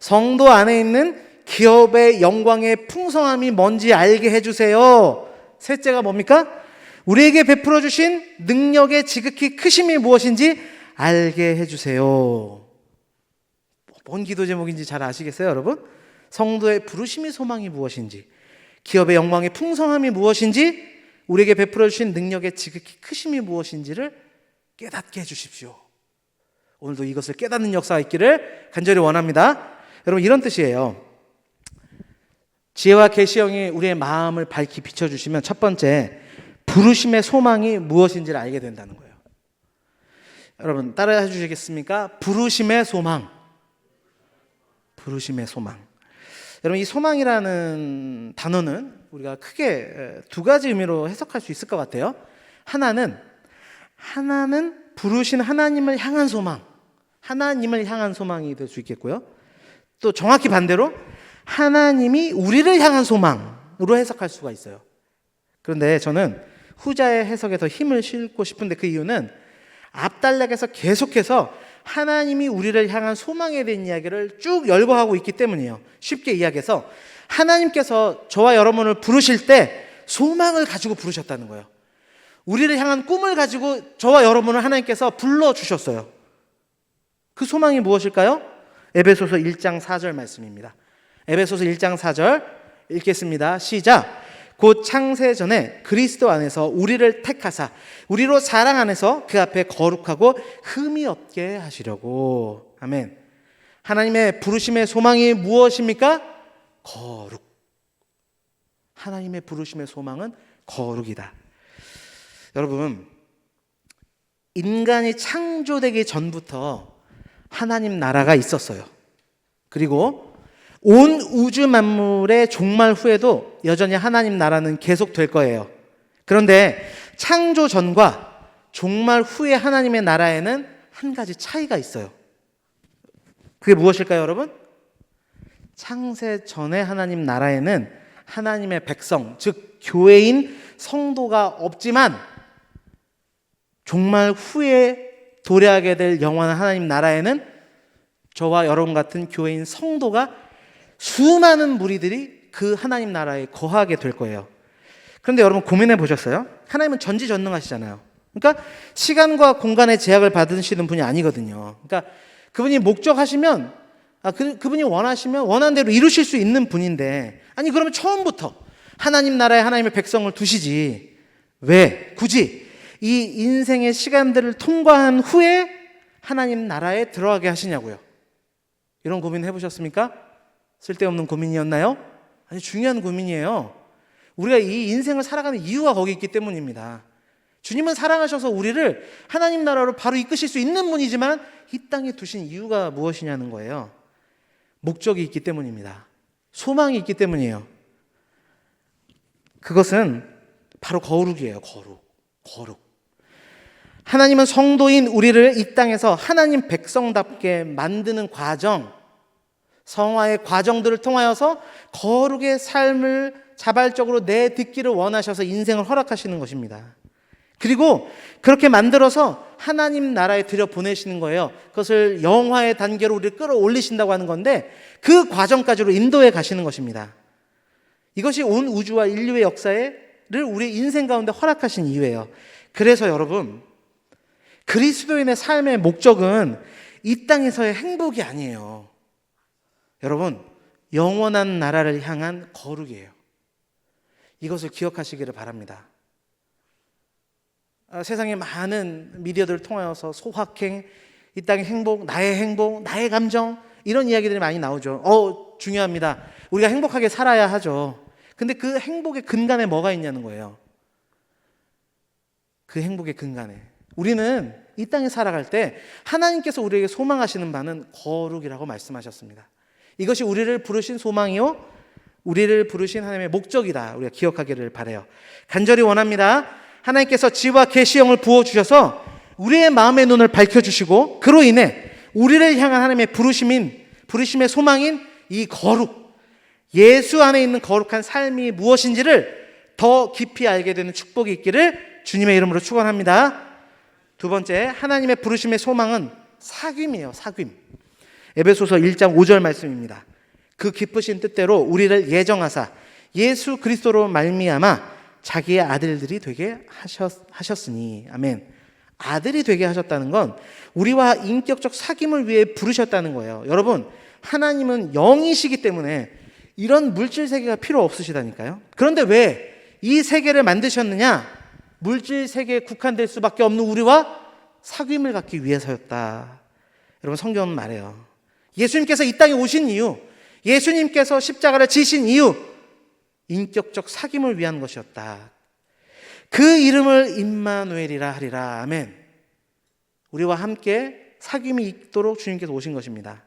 A: 성도 안에 있는 기업의 영광의 풍성함이 뭔지 알게 해주세요. 셋째가 뭡니까? 우리에게 베풀어 주신 능력의 지극히 크심이 무엇인지 알게 해주세요. 뭔 기도 제목인지 잘 아시겠어요, 여러분? 성도의 부르심의 소망이 무엇인지, 기업의 영광의 풍성함이 무엇인지, 우리에게 베풀어 주신 능력의 지극히 크심이 무엇인지를 깨닫게 해주십시오. 오늘도 이것을 깨닫는 역사가 있기를 간절히 원합니다. 여러분, 이런 뜻이에요. 지혜와 계시형이 우리의 마음을 밝히 비춰주시면 첫 번째, 부르심의 소망이 무엇인지를 알게 된다는 거예요. 여러분 따라해 주시겠습니까? 부르심의 소망. 부르심의 소망. 여러분 이 소망이라는 단어는 우리가 크게 두 가지 의미로 해석할 수 있을 것 같아요. 하나는 부르신 하나님을 향한 소망, 하나님을 향한 소망이 될 수 있겠고요. 또 정확히 반대로 하나님이 우리를 향한 소망으로 해석할 수가 있어요. 그런데 저는 후자의 해석에 더 힘을 싣고 싶은데 그 이유는 앞단락에서 계속해서 하나님이 우리를 향한 소망에 대한 이야기를 쭉 열거하고 있기 때문이에요. 쉽게 이야기해서 하나님께서 저와 여러분을 부르실 때 소망을 가지고 부르셨다는 거예요. 우리를 향한 꿈을 가지고 저와 여러분을 하나님께서 불러주셨어요. 그 소망이 무엇일까요? 에베소서 1장 4절 말씀입니다. 에베소서 1장 4절 읽겠습니다. 시작. 곧 창세 전에 그리스도 안에서 우리를 택하사 우리로 사랑 안에서 그 앞에 거룩하고 흠이 없게 하시려고. 아멘. 하나님의 부르심의 소망이 무엇입니까? 거룩. 하나님의 부르심의 소망은 거룩이다. 여러분, 인간이 창조되기 전부터 하나님 나라가 있었어요. 그리고 온 우주 만물의 종말 후에도 여전히 하나님 나라는 계속될 거예요. 그런데 창조 전과 종말 후의 하나님의 나라에는 한 가지 차이가 있어요. 그게 무엇일까요, 여러분? 창세 전의 하나님 나라에는 하나님의 백성, 즉 교회인 성도가 없지만 종말 후에 도래하게 될 영원한 하나님 나라에는 저와 여러분 같은 교회인 성도가 수많은 무리들이 그 하나님 나라에 거하게 될 거예요. 그런데 여러분 고민해 보셨어요? 하나님은 전지전능하시잖아요. 그러니까 시간과 공간의 제약을 받으시는 분이 아니거든요. 그러니까 그분이 목적하시면 그분이 원하시면 원하는 대로 이루실 수 있는 분인데, 아니 그러면 처음부터 하나님 나라에 하나님의 백성을 두시지 왜 굳이 이 인생의 시간들을 통과한 후에 하나님 나라에 들어가게 하시냐고요. 이런 고민 해보셨습니까? 쓸데없는 고민이었나요? 아니 중요한 고민이에요. 우리가 이 인생을 살아가는 이유가 거기 있기 때문입니다. 주님은 사랑하셔서 우리를 하나님 나라로 바로 이끄실 수 있는 분이지만 이 땅에 두신 이유가 무엇이냐는 거예요. 목적이 있기 때문입니다. 소망이 있기 때문이에요. 그것은 바로 거룩이에요. 거룩. 하나님은 성도인 우리를 이 땅에서 하나님 백성답게 만드는 과정, 성화의 과정들을 통하여서 거룩의 삶을 자발적으로 내딛기를 원하셔서 인생을 허락하시는 것입니다. 그리고 그렇게 만들어서 하나님 나라에 들여보내시는 거예요. 그것을 영화의 단계로 우리를 끌어올리신다고 하는 건데 그 과정까지로 인도해 가시는 것입니다. 이것이 온 우주와 인류의 역사를 우리 인생 가운데 허락하신 이유예요. 그래서 여러분, 그리스도인의 삶의 목적은 이 땅에서의 행복이 아니에요. 여러분, 영원한 나라를 향한 거룩이에요. 이것을 기억하시기를 바랍니다. 세상의 많은 미디어들을 통하여서 소확행, 이 땅의 행복, 나의 감정, 이런 이야기들이 많이 나오죠. 중요합니다. 우리가 행복하게 살아야 하죠. 근데 그 행복의 근간에 뭐가 있냐는 거예요. 그 행복의 근간에 우리는 이 땅에 살아갈 때 하나님께서 우리에게 소망하시는 바는 거룩이라고 말씀하셨습니다. 이것이 우리를 부르신 소망이요 우리를 부르신 하나님의 목적이다. 우리가 기억하기를 바라요. 간절히 원합니다. 하나님께서 지혜와 계시형을 부어주셔서 우리의 마음의 눈을 밝혀주시고 그로 인해 우리를 향한 하나님의 부르심의 소망인 이 거룩, 예수 안에 있는 거룩한 삶이 무엇인지를 더 깊이 알게 되는 축복이 있기를 주님의 이름으로 축원합니다. 두 번째, 하나님의 부르심의 소망은 사귐이에요. 사귐. 에베소서 1장 5절 말씀입니다. 그 기쁘신 뜻대로 우리를 예정하사 예수 그리스도로 말미암아 자기의 아들들이 되게 하셨으니. 아멘. 아들이 되게 하셨다는 건 우리와 인격적 사귐을 위해 부르셨다는 거예요. 여러분, 하나님은 영이시기 때문에 이런 물질 세계가 필요 없으시다니까요. 그런데 왜 이 세계를 만드셨느냐? 물질 세계에 국한될 수밖에 없는 우리와 사귐을 갖기 위해서였다. 여러분, 성경은 말해요. 예수님께서 이 땅에 오신 이유, 예수님께서 십자가를 지신 이유, 인격적 사귐을 위한 것이었다. 그 이름을 임마누엘이라 하리라. 아멘. 우리와 함께 사귐이 있도록 주님께서 오신 것입니다.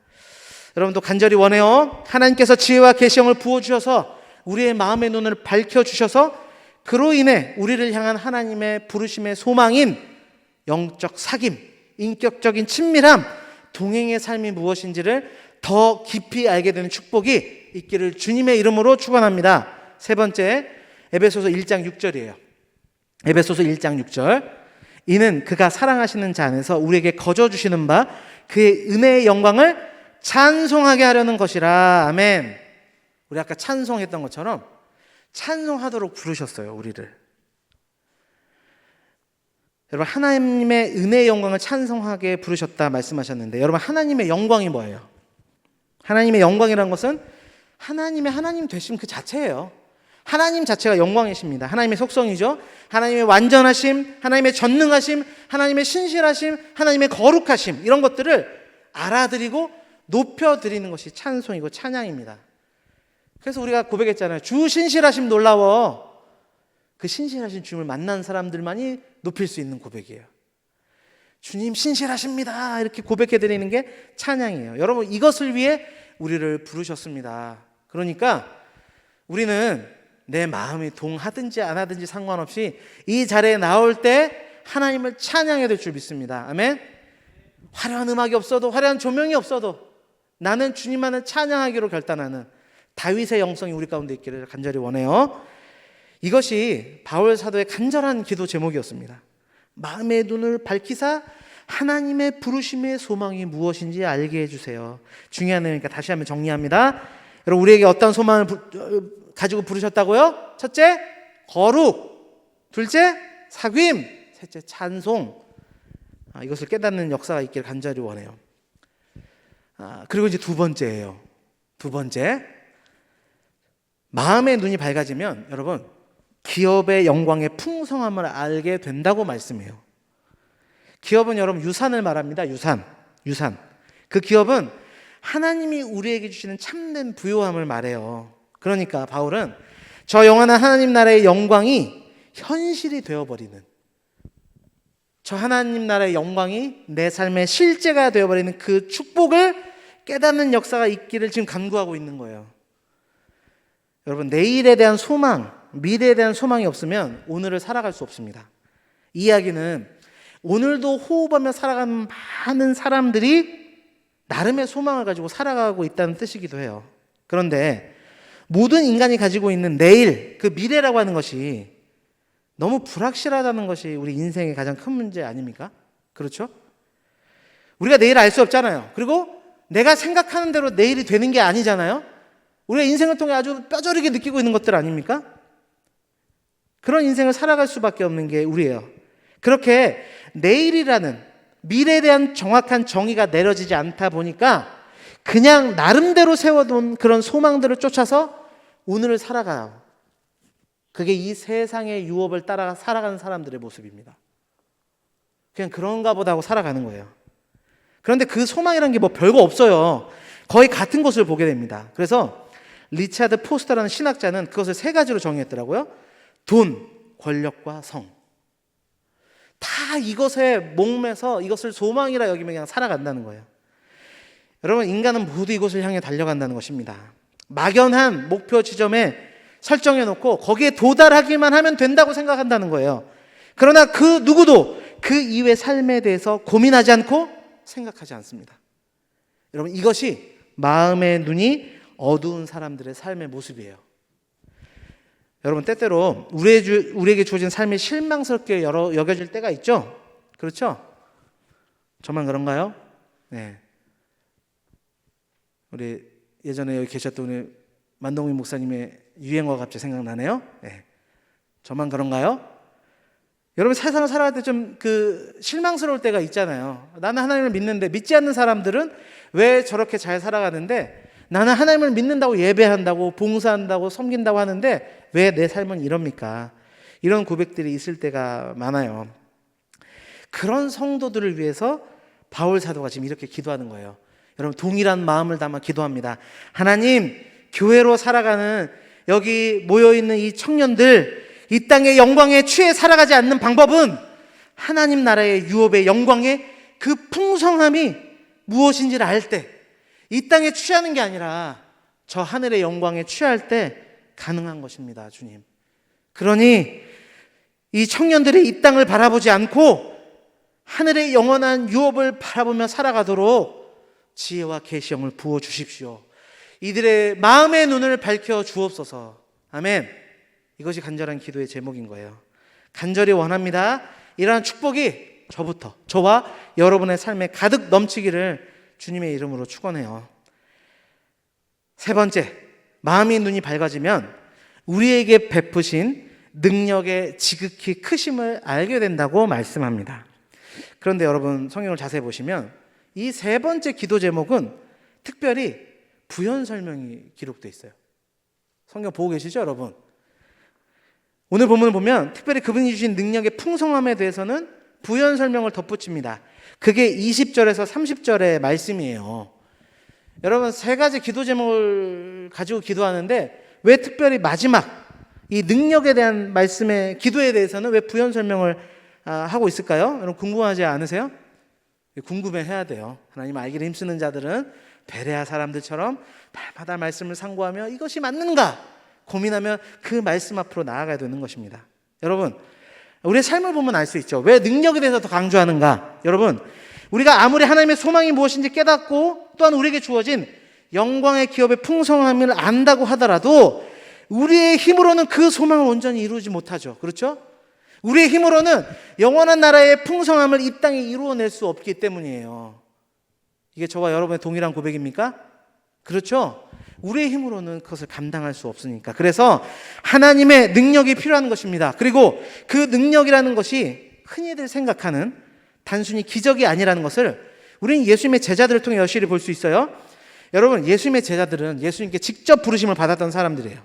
A: 여러분도 간절히 원해요. 하나님께서 지혜와 계시형을 부어주셔서 우리의 마음의 눈을 밝혀주셔서 그로 인해 우리를 향한 하나님의 부르심의 소망인 영적 사귐, 인격적인 친밀함, 동행의 삶이 무엇인지를 더 깊이 알게 되는 축복이 있기를 주님의 이름으로 축원합니다. 세 번째, 에베소서 1장 6절이에요. 에베소서 1장 6절. 이는 그가 사랑하시는 자 안에서 우리에게 거저 주시는 바 그의 은혜의 영광을 찬송하게 하려는 것이라. 아멘. 우리 아까 찬송했던 것처럼 찬송하도록 부르셨어요, 우리를. 여러분, 하나님의 은혜의 영광을 찬송하게 부르셨다 말씀하셨는데, 여러분, 하나님의 영광이 뭐예요? 하나님의 영광이라는 것은 하나님의 하나님 되심 그 자체예요. 하나님 자체가 영광이십니다. 하나님의 속성이죠. 하나님의 완전하심, 하나님의 전능하심, 하나님의 신실하심, 하나님의 거룩하심, 이런 것들을 알아드리고 높여드리는 것이 찬송이고 찬양입니다. 그래서 우리가 고백했잖아요. 주 신실하심 놀라워. 그 신실하신 주님을 만난 사람들만이 높일 수 있는 고백이에요. 주님 신실하십니다. 이렇게 고백해드리는 게 찬양이에요. 여러분, 이것을 위해 우리를 부르셨습니다. 그러니까 우리는 내 마음이 동하든지 안 하든지 상관없이 이 자리에 나올 때 하나님을 찬양해야 될 줄 믿습니다. 아멘. 화려한 음악이 없어도, 화려한 조명이 없어도 나는 주님만을 찬양하기로 결단하는 다윗의 영성이 우리 가운데 있기를 간절히 원해요. 이것이 바울 사도의 간절한 기도 제목이었습니다. 마음의 눈을 밝히사 하나님의 부르심의 소망이 무엇인지 알게 해주세요. 중요한 내용이니까 다시 한번 정리합니다. 여러분, 우리에게 어떤 소망을 가지고 부르셨다고요? 첫째, 거룩. 둘째, 사귐. 셋째, 찬송. 이것을 깨닫는 역사가 있기를 간절히 원해요. 그리고 이제 두 번째예요. 두 번째, 마음의 눈이 밝아지면 여러분 기업의 영광의 풍성함을 알게 된다고 말씀해요. 기업은 여러분 유산을 말합니다. 유산. 그 기업은 하나님이 우리에게 주시는 참된 부요함을 말해요. 그러니까 바울은 저 영원한 하나님 나라의 영광이 현실이 되어버리는, 저 하나님 나라의 영광이 내 삶의 실제가 되어버리는 그 축복을 깨닫는 역사가 있기를 지금 간구하고 있는 거예요. 여러분, 내일에 대한 소망, 미래에 대한 소망이 없으면 오늘을 살아갈 수 없습니다. 이 이야기는 오늘도 호흡하며 살아가는 많은 사람들이 나름의 소망을 가지고 살아가고 있다는 뜻이기도 해요. 그런데 모든 인간이 가지고 있는 내일, 그 미래라고 하는 것이 너무 불확실하다는 것이 우리 인생의 가장 큰 문제 아닙니까? 그렇죠? 우리가 내일을 알 수 없잖아요. 그리고 내가 생각하는 대로 내일이 되는 게 아니잖아요. 우리가 인생을 통해 아주 뼈저리게 느끼고 있는 것들 아닙니까? 그런 인생을 살아갈 수밖에 없는 게 우리예요. 그렇게 내일이라는 미래에 대한 정확한 정의가 내려지지 않다 보니까 그냥 나름대로 세워둔 그런 소망들을 쫓아서 오늘을 살아가요. 그게 이 세상의 유업을 따라 살아가는 사람들의 모습입니다. 그냥 그런가 보다 하고 살아가는 거예요. 그런데 그 소망이라는 게 뭐 별거 없어요. 거의 같은 것을 보게 됩니다. 그래서 리차드 포스터라는 신학자는 그것을 세 가지로 정의했더라고요. 돈, 권력과 성. 다 이것에 목매서 이것을 소망이라 여기면 그냥 살아간다는 거예요. 여러분, 인간은 모두 이것을 향해 달려간다는 것입니다. 막연한 목표 지점에 설정해 놓고 거기에 도달하기만 하면 된다고 생각한다는 거예요. 그러나 그 누구도 그 이후의 삶에 대해서 고민하지 않고 생각하지 않습니다. 여러분, 이것이 마음의 눈이 어두운 사람들의 삶의 모습이에요. 여러분, 때때로 우리에게 주어진 삶이 실망스럽게 여겨질 때가 있죠? 그렇죠? 저만 그런가요? 네. 우리 예전에 여기 계셨던 우리 만동민 목사님의 유행어가 갑자기 생각나네요. 네. 저만 그런가요? 여러분, 세상을 살아갈 때 좀 실망스러울 때가 있잖아요. 나는 하나님을 믿는데 믿지 않는 사람들은 왜 저렇게 잘 살아가는데 나는 하나님을 믿는다고 예배한다고 봉사한다고 섬긴다고 하는데 왜 내 삶은 이럽니까? 이런 고백들이 있을 때가 많아요. 그런 성도들을 위해서 바울 사도가 지금 이렇게 기도하는 거예요. 여러분, 동일한 마음을 담아 기도합니다. 하나님, 교회로 살아가는 여기 모여있는 이 청년들, 이 땅의 영광에 취해 살아가지 않는 방법은 하나님 나라의 유업의 영광의 그 풍성함이 무엇인지를 알 때, 이 땅에 취하는 게 아니라 저 하늘의 영광에 취할 때 가능한 것입니다, 주님. 그러니 이 청년들이 이 땅을 바라보지 않고 하늘의 영원한 유업을 바라보며 살아가도록 지혜와 계시형을 부어 주십시오. 이들의 마음의 눈을 밝혀 주옵소서. 아멘. 이것이 간절한 기도의 제목인 거예요. 간절히 원합니다. 이러한 축복이 저와 여러분의 삶에 가득 넘치기를 주님의 이름으로 축원해요. 세 번째, 마음의 눈이 밝아지면 우리에게 베푸신 능력의 지극히 크심을 알게 된다고 말씀합니다. 그런데 여러분, 성경을 자세히 보시면 이 세 번째 기도 제목은 특별히 부연 설명이 기록되어 있어요. 성경 보고 계시죠, 여러분? 오늘 본문을 보면 특별히 그분이 주신 능력의 풍성함에 대해서는 부연 설명을 덧붙입니다. 그게 20절에서 30절의 말씀이에요. 여러분, 세 가지 기도 제목을 가지고 기도하는데 왜 특별히 마지막 이 능력에 대한 말씀의 기도에 대해서는 왜 부연 설명을 하고 있을까요? 여러분, 궁금하지 않으세요? 궁금해해야 돼요. 하나님 알기를 힘쓰는 자들은 베레아 사람들처럼 날마다 말씀을 상고하며 이것이 맞는가 고민하며 그 말씀 앞으로 나아가야 되는 것입니다. 여러분, 우리의 삶을 보면 알 수 있죠. 왜 능력에 대해서 더 강조하는가? 여러분, 우리가 아무리 하나님의 소망이 무엇인지 깨닫고 또한 우리에게 주어진 영광의 기업의 풍성함을 안다고 하더라도 우리의 힘으로는 그 소망을 온전히 이루지 못하죠. 그렇죠? 우리의 힘으로는 영원한 나라의 풍성함을 이 땅에 이루어낼 수 없기 때문이에요. 이게 저와 여러분의 동일한 고백입니까? 그렇죠? 우리의 힘으로는 그것을 감당할 수 없으니까. 그래서 하나님의 능력이 필요한 것입니다. 그리고 그 능력이라는 것이 흔히들 생각하는 단순히 기적이 아니라는 것을 우리는 예수님의 제자들을 통해 여실히 볼 수 있어요. 여러분, 예수님의 제자들은 예수님께 직접 부르심을 받았던 사람들이에요.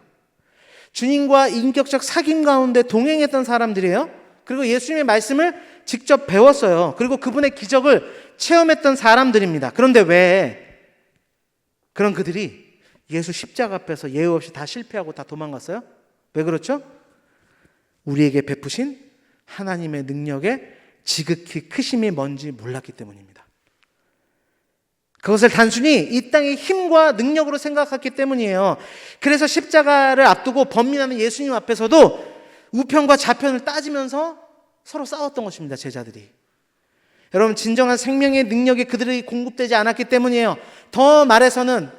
A: 주님과 인격적 사귐 가운데 동행했던 사람들이에요. 그리고 예수님의 말씀을 직접 배웠어요. 그리고 그분의 기적을 체험했던 사람들입니다. 그런데 왜 그런 그들이 예수 십자가 앞에서 예우 없이 다 실패하고 다 도망갔어요? 왜 그렇죠? 우리에게 베푸신 하나님의 능력의 지극히 크심이 뭔지 몰랐기 때문입니다. 그것을 단순히 이 땅의 힘과 능력으로 생각했기 때문이에요. 그래서 십자가를 앞두고 번민하는 예수님 앞에서도 우편과 좌편을 따지면서 서로 싸웠던 것입니다, 제자들이. 여러분, 진정한 생명의 능력이 그들에게 공급되지 않았기 때문이에요. 더 말해서는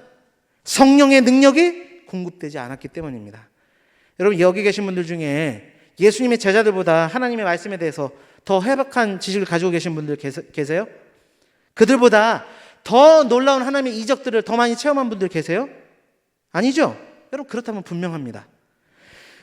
A: 성령의 능력이 공급되지 않았기 때문입니다. 여러분, 여기 계신 분들 중에 예수님의 제자들보다 하나님의 말씀에 대해서 더 해박한 지식을 가지고 계신 분들 계세요? 그들보다 더 놀라운 하나님의 이적들을 더 많이 체험한 분들 계세요? 아니죠? 여러분, 그렇다면 분명합니다.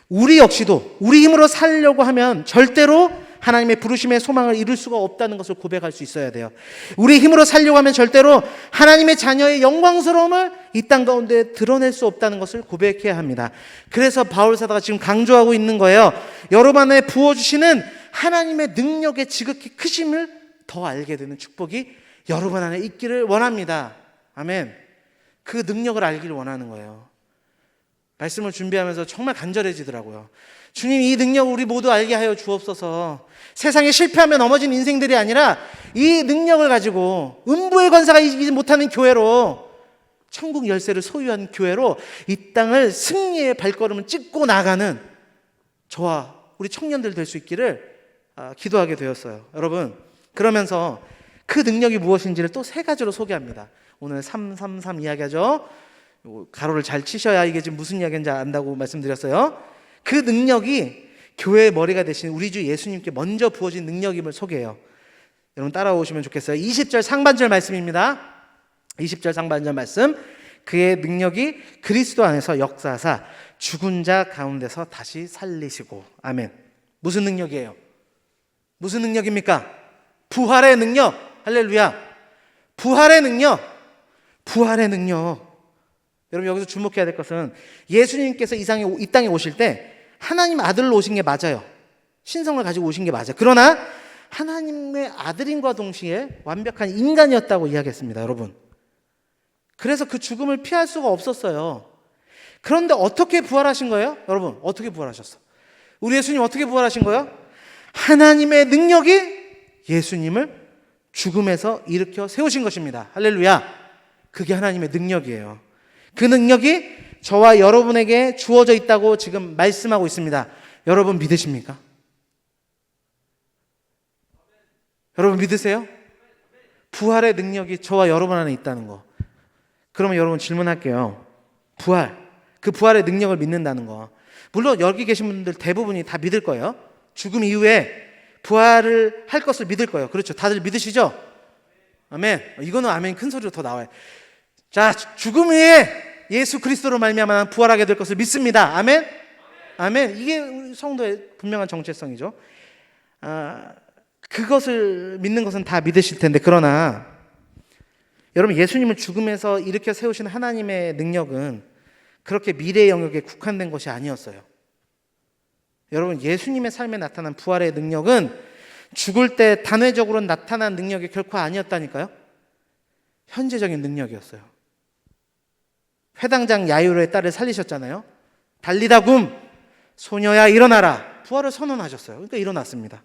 A: 우리 역시도 우리 힘으로 살려고 하면 절대로 하나님의 부르심의 소망을 이룰 수가 없다는 것을 고백할 수 있어야 돼요. 우리 힘으로 살려고 하면 절대로 하나님의 자녀의 영광스러움을 이 땅 가운데 드러낼 수 없다는 것을 고백해야 합니다. 그래서 바울 사도가 지금 강조하고 있는 거예요. 여러분 안에 부어주시는 하나님의 능력의 지극히 크심을 더 알게 되는 축복이 여러분 안에 있기를 원합니다. 아멘. 그 능력을 알기를 원하는 거예요. 말씀을 준비하면서 정말 간절해지더라고요. 주님, 이 능력을 우리 모두 알게 하여 주옵소서. 세상에 실패하며 넘어진 인생들이 아니라 이 능력을 가지고 음부의 권세가 이기지 못하는 교회로, 천국 열쇠를 소유한 교회로 이 땅을 승리의 발걸음을 찍고 나가는 저와 우리 청년들 될 수 있기를 기도하게 되었어요. 여러분, 그러면서 그 능력이 무엇인지를 또 세 가지로 소개합니다. 오늘 333 이야기하죠. 가로를 잘 치셔야 이게 지금 무슨 이야기인지 안다고 말씀드렸어요. 그 능력이 교회의 머리가 되신 우리 주 예수님께 먼저 부어진 능력임을 소개해요. 여러분 따라오시면 좋겠어요. 20절 상반절 말씀입니다. 20절 상반절 말씀. 그의 능력이 그리스도 안에서 역사하사 죽은 자 가운데서 다시 살리시고. 아멘. 무슨 능력이에요? 무슨 능력입니까? 부활의 능력. 할렐루야. 부활의 능력. 부활의 능력. 여러분, 여기서 주목해야 될 것은 예수님께서 이 땅에 오실 때 하나님 아들로 오신 게 맞아요. 신성을 가지고 오신 게 맞아요. 그러나 하나님의 아들임과 동시에 완벽한 인간이었다고 이야기했습니다, 여러분. 그래서 그 죽음을 피할 수가 없었어요. 그런데 어떻게 부활하신 거예요? 여러분, 어떻게 부활하셨어? 우리 예수님 어떻게 부활하신 거예요? 하나님의 능력이 예수님을 죽음에서 일으켜 세우신 것입니다. 할렐루야. 그게 하나님의 능력이에요. 그 능력이 저와 여러분에게 주어져 있다고 지금 말씀하고 있습니다. 여러분 믿으십니까? 여러분 믿으세요? 부활의 능력이 저와 여러분 안에 있다는 거. 그러면 여러분 질문할게요. 부활, 그 부활의 능력을 믿는다는 거. 물론 여기 계신 분들 대부분이 다 믿을 거예요. 죽음 이후에 부활을 할 것을 믿을 거예요. 그렇죠? 다들 믿으시죠? 아멘. 이거는 아멘 큰 소리로 더 나와요. 자, 죽음 후에 예수 그리스도로 말미암아 부활하게 될 것을 믿습니다. 아멘. 아멘. 이게 우리 성도의 분명한 정체성이죠. 그것을 믿는 것은 다 믿으실 텐데, 그러나 여러분, 예수님을 죽음에서 일으켜 세우신 하나님의 능력은 그렇게 미래 영역에 국한된 것이 아니었어요. 여러분, 예수님의 삶에 나타난 부활의 능력은 죽을 때 단회적으로 나타난 능력이 결코 아니었다니까요. 현재적인 능력이었어요. 회당장 야이로의 딸을 살리셨잖아요. 달리다 굼, 소녀야 일어나라. 부활을 선언하셨어요. 그러니까 일어났습니다.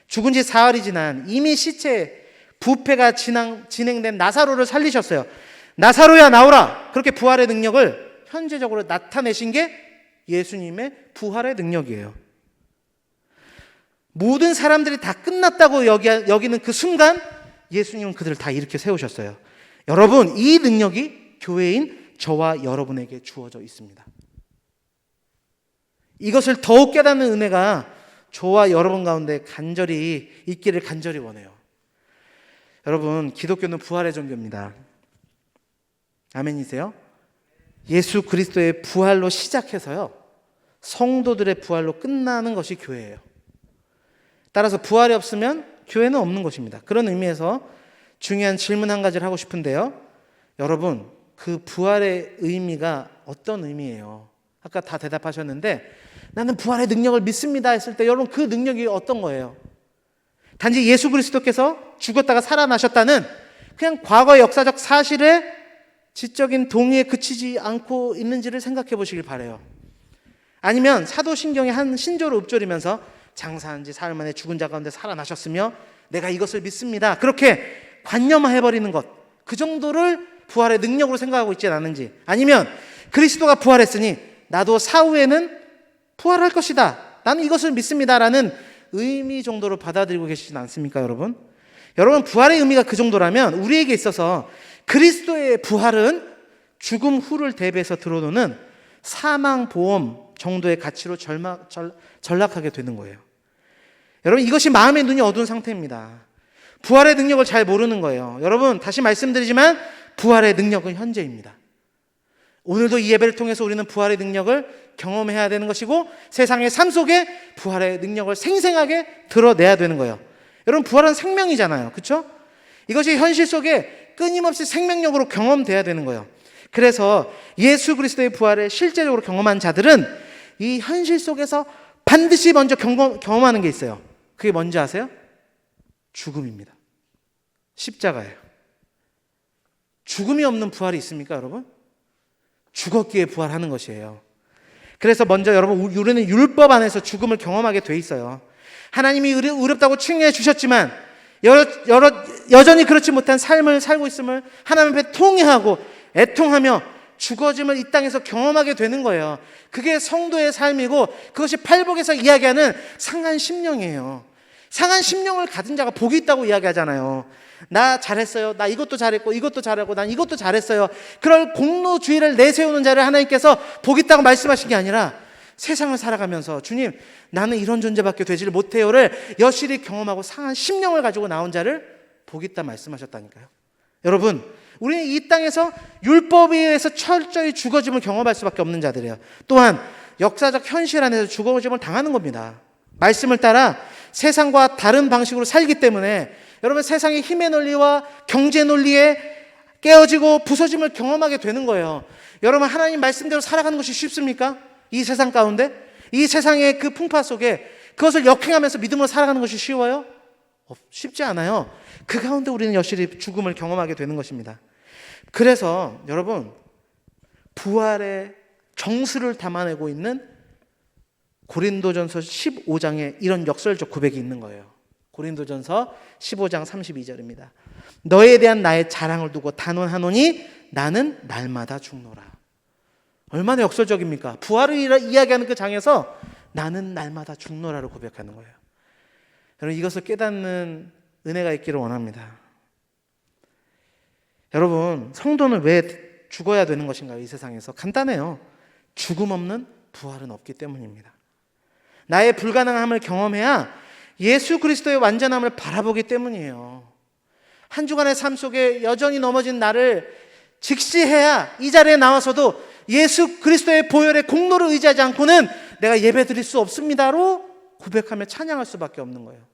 A: 죽은 지 사흘이 지난 이미 시체 부패가 진행된 나사로를 살리셨어요. 나사로야 나오라. 그렇게 부활의 능력을 현재적으로 나타내신 게 예수님의 부활의 능력이에요. 모든 사람들이 다 끝났다고 여기는 그 순간 예수님은 그들을 다 일으켜 세우셨어요. 여러분, 이 능력이 교회인 저와 여러분에게 주어져 있습니다. 이것을 더욱 깨닫는 은혜가 저와 여러분 가운데 간절히 있기를 간절히 원해요. 여러분, 기독교는 부활의 종교입니다. 아멘이세요? 예수 그리스도의 부활로 시작해서요, 성도들의 부활로 끝나는 것이 교회예요. 따라서 부활이 없으면 교회는 없는 것입니다. 그런 의미에서 중요한 질문 한 가지를 하고 싶은데요. 여러분, 그 부활의 의미가 어떤 의미예요? 아까 다 대답하셨는데, 나는 부활의 능력을 믿습니다 했을 때 여러분, 그 능력이 어떤 거예요? 단지 예수 그리스도께서 죽었다가 살아나셨다는 그냥 과거 역사적 사실에 지적인 동의에 그치지 않고 있는지를 생각해 보시길 바라요. 아니면 사도신경의 한 신조를 읊조리면서 장사한 지 사흘 만에 죽은 자 가운데 살아나셨으며 내가 이것을 믿습니다, 그렇게 관념화해버리는 것, 그 정도를 부활의 능력으로 생각하고 있지 않은지, 아니면 그리스도가 부활했으니 나도 사후에는 부활할 것이다, 나는 이것을 믿습니다라는 의미 정도로 받아들이고 계시진 않습니까, 여러분? 여러분, 부활의 의미가 그 정도라면 우리에게 있어서 그리스도의 부활은 죽음 후를 대비해서 들어오는 사망보험 정도의 가치로 전락하게 되는 거예요. 여러분, 이것이 마음의 눈이 어두운 상태입니다. 부활의 능력을 잘 모르는 거예요. 여러분, 다시 말씀드리지만 부활의 능력은 현재입니다. 오늘도 이 예배를 통해서 우리는 부활의 능력을 경험해야 되는 것이고, 세상의 삶 속에 부활의 능력을 생생하게 드러내야 되는 거예요. 여러분, 부활은 생명이잖아요. 그렇죠? 이것이 현실 속에 끊임없이 생명력으로 경험돼야 되는 거예요. 그래서 예수 그리스도의 부활을 실제적으로 경험한 자들은 이 현실 속에서 반드시 먼저 경험하는 게 있어요. 그게 뭔지 아세요? 죽음입니다. 십자가예요. 죽음이 없는 부활이 있습니까, 여러분? 죽었기에 부활하는 것이에요. 그래서 먼저 여러분, 우리는 율법 안에서 죽음을 경험하게 돼 있어요. 하나님이 의롭다고 칭해 주셨지만 여전히 그렇지 못한 삶을 살고 있음을 하나님 앞에 통회하고 애통하며 죽어짐을 이 땅에서 경험하게 되는 거예요. 그게 성도의 삶이고, 그것이 팔복에서 이야기하는 상한 심령이에요. 상한 심령을 가진 자가 복이 있다고 이야기하잖아요. 나 잘했어요, 나 이것도 잘했고 이것도 잘하고 난 이것도 잘했어요, 그럴 공로주의를 내세우는 자를 하나님께서 복 있다고 말씀하신 게 아니라, 세상을 살아가면서 주님, 나는 이런 존재밖에 되지를 못해요를 여실히 경험하고 상한 심령을 가지고 나온 자를 복 있다 말씀하셨다니까요. 여러분, 우리는 이 땅에서 율법에 의해서 철저히 죽어짐을 경험할 수밖에 없는 자들이에요. 또한 역사적 현실 안에서 죽어짐을 당하는 겁니다. 말씀을 따라 세상과 다른 방식으로 살기 때문에 여러분, 세상의 힘의 논리와 경제 논리에 깨어지고 부서짐을 경험하게 되는 거예요. 여러분, 하나님 말씀대로 살아가는 것이 쉽습니까? 이 세상 가운데, 이 세상의 그 풍파 속에 그것을 역행하면서 믿음으로 살아가는 것이 쉬워요? 쉽지 않아요. 그 가운데 우리는 여실히 죽음을 경험하게 되는 것입니다. 그래서 여러분, 부활의 정수를 담아내고 있는 고린도전서 15장에 이런 역설적 고백이 있는 거예요. 고린도전서 15장 32절입니다. 너에 대한 나의 자랑을 두고 단언하노니 나는 날마다 죽노라. 얼마나 역설적입니까? 부활을 이야기하는 그 장에서 나는 날마다 죽노라를 고백하는 거예요. 여러분, 이것을 깨닫는 은혜가 있기를 원합니다. 여러분, 성도는 왜 죽어야 되는 것인가요? 이 세상에서 간단해요. 죽음 없는 부활은 없기 때문입니다. 나의 불가능함을 경험해야 예수 그리스도의 완전함을 바라보기 때문이에요. 한 주간의 삶 속에 여전히 넘어진 나를 직시해야 이 자리에 나와서도 예수 그리스도의 보혈의 공로를 의지하지 않고는 내가 예배 드릴 수 없습니다로 고백하며 찬양할 수밖에 없는 거예요.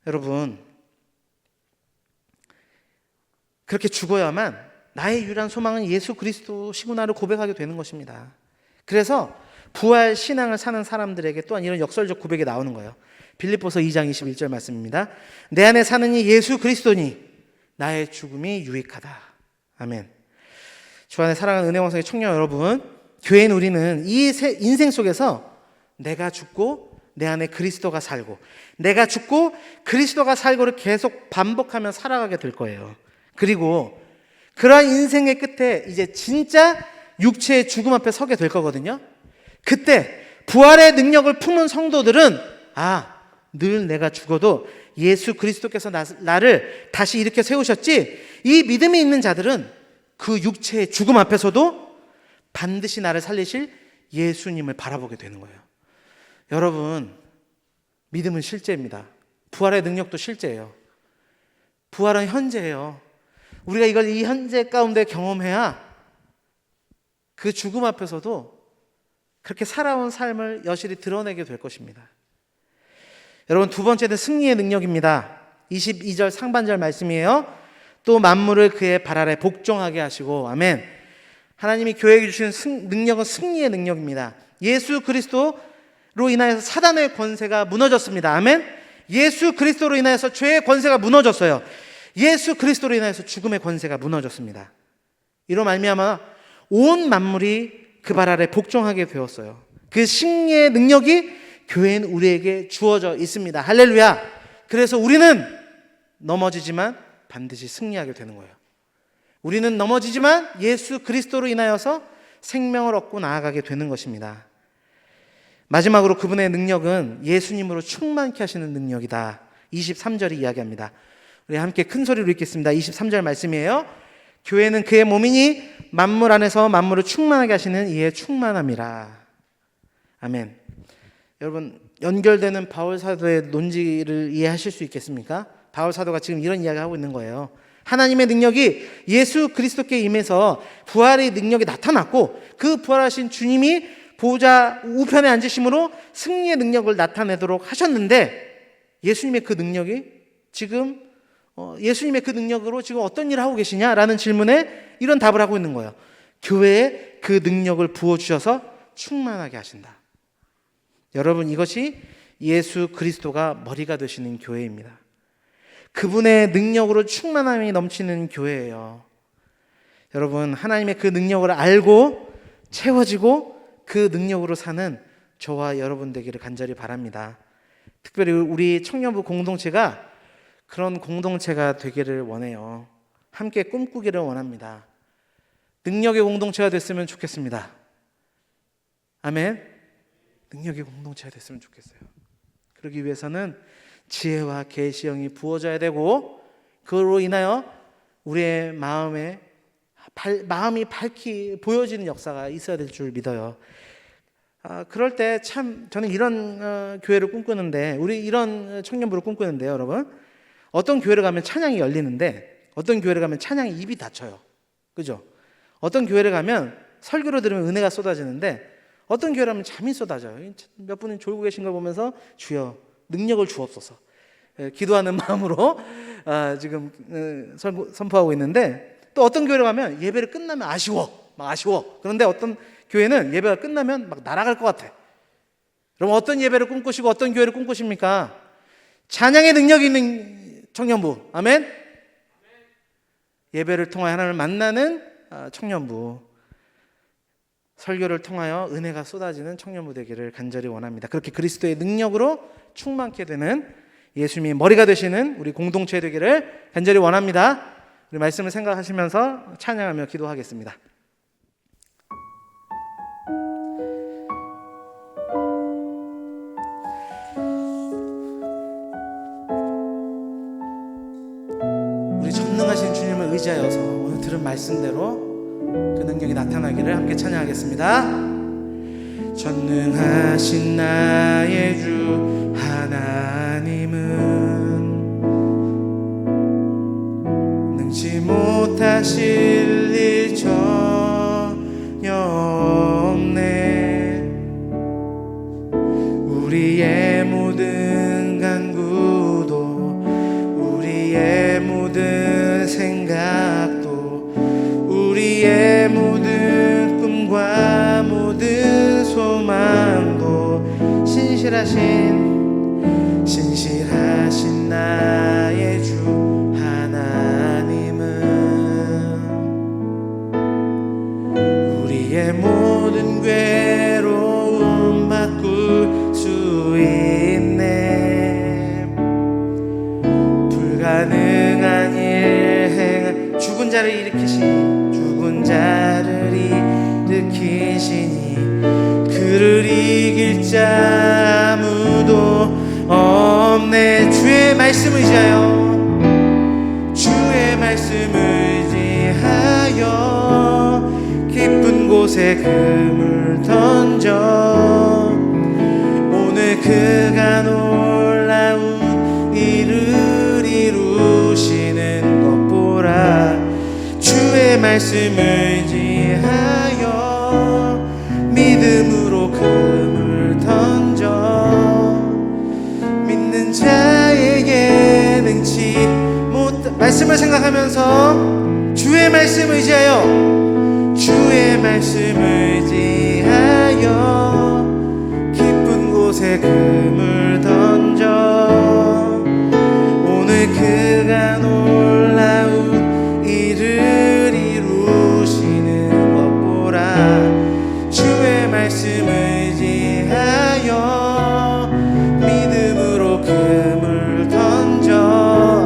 A: 여러분, 그렇게 죽어야만 나의 유일한 소망은 예수 그리스도시구나를 고백하게 되는 것입니다. 그래서 부활 신앙을 사는 사람들에게 또한 이런 역설적 고백이 나오는 거예요. 빌립보서 2장 21절 말씀입니다. 내 안에 사는 이 예수 그리스도니 나의 죽음이 유익하다. 아멘. 주 안에 사랑하는 은혜왕성의 청년 여러분, 교회인 우리는 이 인생 속에서 내가 죽고 내 안에 그리스도가 살고, 내가 죽고 그리스도가 살고를 계속 반복하며 살아가게 될 거예요. 그리고 그러한 인생의 끝에 이제 진짜 육체의 죽음 앞에 서게 될 거거든요. 그때 부활의 능력을 품은 성도들은 늘 내가 죽어도 예수 그리스도께서 나를 다시 일으켜 세우셨지, 이 믿음이 있는 자들은 그 육체의 죽음 앞에서도 반드시 나를 살리실 예수님을 바라보게 되는 거예요. 여러분, 믿음은 실제입니다. 부활의 능력도 실제예요. 부활은 현재예요. 우리가 이걸 이 현재 가운데 경험해야 그 죽음 앞에서도 그렇게 살아온 삶을 여실히 드러내게 될 것입니다. 여러분, 두 번째는 승리의 능력입니다. 22절 상반절 말씀이에요. 또 만물을 그의 발 아래 복종하게 하시고, 아멘. 하나님이 교회에게 주시는 능력은 승리의 능력입니다. 예수 그리스도로 인하여서 사단의 권세가 무너졌습니다. 아멘. 예수 그리스도로 인하여서 죄의 권세가 무너졌어요. 예수 그리스도로 인하여서 죽음의 권세가 무너졌습니다. 이로 말미암아 온 만물이 그 발 아래 복종하게 되었어요. 그 승리의 능력이 교회인 우리에게 주어져 있습니다. 할렐루야. 그래서 우리는 넘어지지만 반드시 승리하게 되는 거예요. 우리는 넘어지지만 예수 그리스도로 인하여서 생명을 얻고 나아가게 되는 것입니다. 마지막으로 그분의 능력은 예수님으로 충만케 하시는 능력이다. 23절이 이야기합니다. 우리 함께 큰 소리로 읽겠습니다. 23절 말씀이에요. 교회는 그의 몸이니 만물 안에서 만물을 충만하게 하시는 이의 충만함이라. 아멘. 여러분, 연결되는 바울 사도의 논지를 이해하실 수 있겠습니까? 바울 사도가 지금 이런 이야기를 하고 있는 거예요. 하나님의 능력이 예수 그리스도께 임해서 부활의 능력이 나타났고, 그 부활하신 주님이 보좌 우편에 앉으심으로 승리의 능력을 나타내도록 하셨는데, 예수님의 그 능력이 지금 예수님의 그 능력으로 지금 어떤 일을 하고 계시냐라는 질문에 이런 답을 하고 있는 거예요. 교회에 그 능력을 부어주셔서 충만하게 하신다. 여러분, 이것이 예수 그리스도가 머리가 되시는 교회입니다. 그분의 능력으로 충만함이 넘치는 교회예요. 여러분, 하나님의 그 능력을 알고 채워지고 그 능력으로 사는 저와 여러분 되기를 간절히 바랍니다. 특별히 우리 청년부 공동체가 그런 공동체가 되기를 원해요. 함께 꿈꾸기를 원합니다. 능력의 공동체가 됐으면 좋겠습니다. 아멘. 능력의 공동체가 됐으면 좋겠어요. 그러기 위해서는 지혜와 계시형이 부어져야 되고, 그로 인하여 우리의 마음이 밝히 보여지는 역사가 있어야 될 줄 믿어요. 그럴 때 참 저는 이런 교회를 꿈꾸는데, 우리 이런 청년부를 꿈꾸는데요, 여러분. 어떤 교회를 가면 찬양이 열리는데, 어떤 교회를 가면 찬양이 입이 닫혀요. 그죠? 어떤 교회를 가면 설교를 들으면 은혜가 쏟아지는데, 어떤 교회를 가면 잠이 쏟아져요. 몇 분이 졸고 계신 걸 보면서 주여 능력을 주옵소서, 기도하는 마음으로 지금 선포하고 있는데, 또 어떤 교회를 가면 예배를 끝나면 아쉬워. 그런데 어떤 교회는 예배가 끝나면 막 날아갈 것 같아. 그럼 어떤 예배를 꿈꾸시고 어떤 교회를 꿈꾸십니까? 찬양의 능력이 있는 청년부. 아멘. 예배를 통해 하나님을 만나는 청년부. 설교를 통하여 은혜가 쏟아지는 청년부 되기를 간절히 원합니다. 그렇게 그리스도의 능력으로 충만케 되는 예수님이 머리가 되시는 우리 공동체 되기를 간절히 원합니다. 우리 말씀을 생각하시면서 찬양하며 기도하겠습니다. 우리 전능하신 주님을 의지하여서 오늘 들은 말씀대로 그 능력이 나타나기를 함께 찬양하겠습니다. 전능하신 나의 주 하나님은 능치 못하실 일 전혀 없네. 우리의 모든 간구도 우리의 모든 생각도 우리의 모든 꿈과 모든 소망도 신실하신 나의 주 하나님은 우리의 모든 괴로움 바꿀 수 있네. 불가능한 일 행한 죽은 자를 일으키시니 그를 이길 자 아무도 없네. 주의 말씀을 의지하여 깊은 곳에 금을 던져 오늘 그가 놀라운 일을 이루시는 것 보라. 주의 말씀을 의지하여 믿음으로 금을 던져 믿는 자에게 능치 못. 말씀을 생각하면서 주의 말씀을 의지하여 깊은 곳에 금을 던져 오늘 그가 놀라운 일을 이루시는 것 보라. 주의 말씀을 의지하여 믿음으로 금을 던져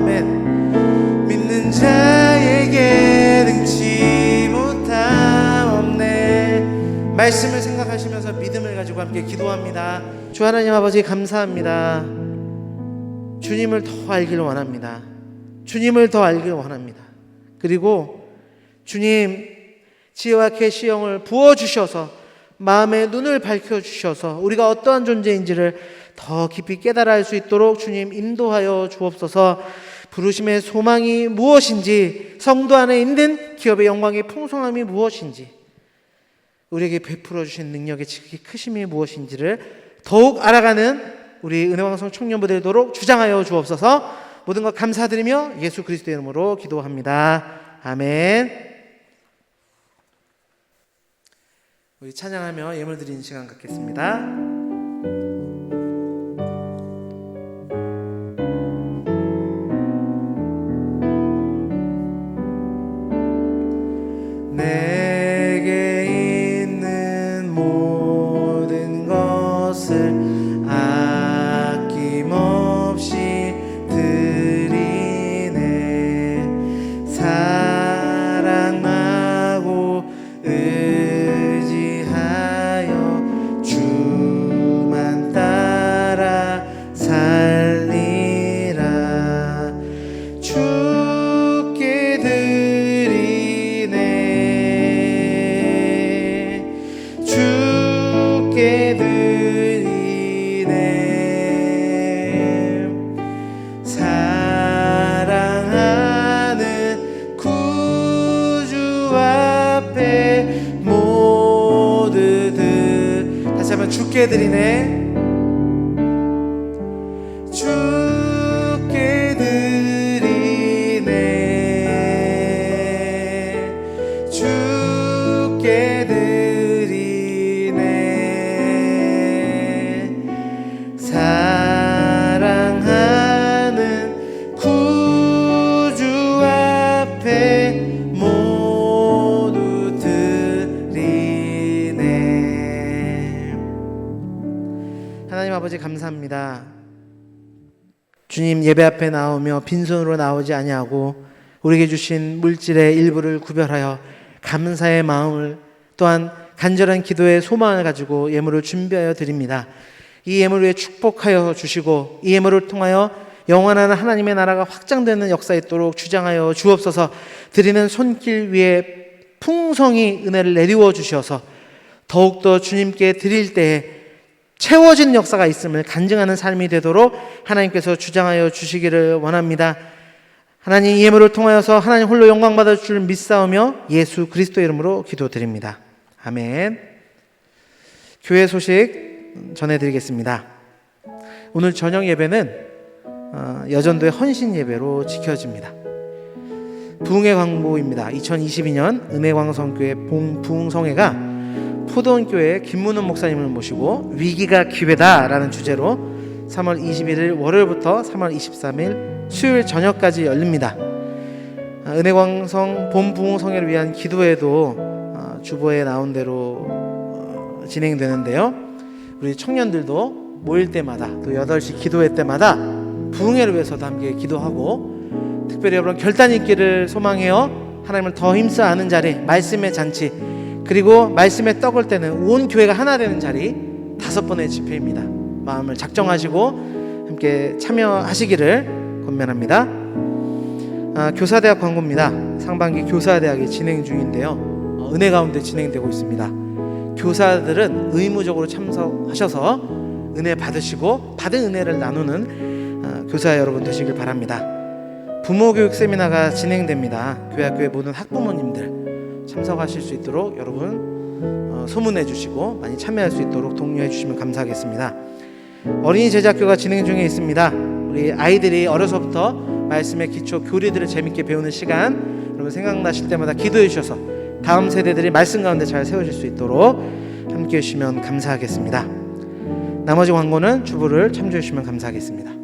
A: 믿는 자에게 능치 못함 없네. 말씀을 생각하시면서 믿음을 가지고 함께 기도합니다. 주 하나님 아버지 감사합니다. 주님을 더 알기를 원합니다. 주님을 더 알기를 원합니다. 그리고 주님 지혜와 계시형을 부어주셔서 마음의 눈을 밝혀주셔서 우리가 어떠한 존재인지를 더 깊이 깨달아 알 수 있도록 주님 인도하여 주옵소서. 부르심의 소망이 무엇인지, 성도 안에 있는 기업의 영광의 풍성함이 무엇인지, 우리에게 베풀어 주신 능력의 지극히 크심이 무엇인지를 더욱 알아가는 우리 은혜방송 청년부 되도록 주장하여 주옵소서. 모든 것 감사드리며 예수 그리스도의 이름으로 기도합니다. 아멘. 우리 찬양하며 예물 드리는 시간 갖겠습니다. 내게 있는 모든 것을 아낌없이 드리네. 사랑하고 의지하여 주만 따라 살리라. 주께 드리네. 사랑하는 구주 앞에 모두들 다시 한번 주께 드리네. 주께 드리네. 주께 드리네. 사랑하는 구주 앞에 모두 드리네. 아버지 감사합니다. 주님 예배 앞에 나오며 빈손으로 나오지 아니하고 우리에게 주신 물질의 일부를 구별하여 감사의 마음을 또한 간절한 기도의 소망을 가지고 예물을 준비하여 드립니다. 이 예물을 위해 축복하여 주시고 이 예물을 통하여 영원한 하나님의 나라가 확장되는 역사 있도록 주장하여 주옵소서. 드리는 손길 위에 풍성히 은혜를 내리워 주셔서 더욱더 주님께 드릴 때에 채워진 역사가 있음을 간증하는 삶이 되도록 하나님께서 주장하여 주시기를 원합니다. 하나님 이 예물을 통하여서 하나님 홀로 영광 받아 줄 믿사오며 예수 그리스도의 이름으로 기도드립니다. 아멘. 교회 소식 전해드리겠습니다. 오늘 저녁 예배는 여전도의 헌신 예배로 지켜집니다. 부흥회 광고입니다. 2022년 은혜광성교회 부흥성회가 포도원교회 김문훈 목사님을 모시고 위기가 기회다라는 주제로 3월 21일 월요일부터 3월 23일 수요일 저녁까지 열립니다. 은혜광성 봄부흥성회를 위한 기도회도 주보에 나온 대로 진행되는데요. 우리 청년들도 모일 때마다 또 8시 기도회 때마다 부흥회를 위해서도 함께 기도하고 특별히 여러분 결단 있기를 소망해요. 하나님을 더 힘써 아는 자리, 말씀의 잔치, 그리고 말씀에 떡을 때는 온 교회가 하나 되는 자리 5번의 집회입니다. 마음을 작정하시고 함께 참여하시기를 권면합니다. 교사대학 광고입니다. 상반기 교사대학이 진행 중인데요. 은혜 가운데 진행되고 있습니다. 교사들은 의무적으로 참석하셔서 은혜 받으시고 받은 은혜를 나누는 교사 여러분 되시길 바랍니다. 부모교육 세미나가 진행됩니다. 교회학교의 모든 학부모님들 참석하실 수 있도록 여러분 소문해 주시고 많이 참여할 수 있도록 독려해 주시면 감사하겠습니다. 어린이 제자학교가 진행 중에 있습니다. 우리 아이들이 어려서부터 말씀의 기초 교리들을 재밌게 배우는 시간, 여러분 생각나실 때마다 기도해 주셔서 다음 세대들이 말씀 가운데 잘 세워질 수 있도록 함께해 주시면 감사하겠습니다. 나머지 광고는 주부를 참조해 주시면 감사하겠습니다.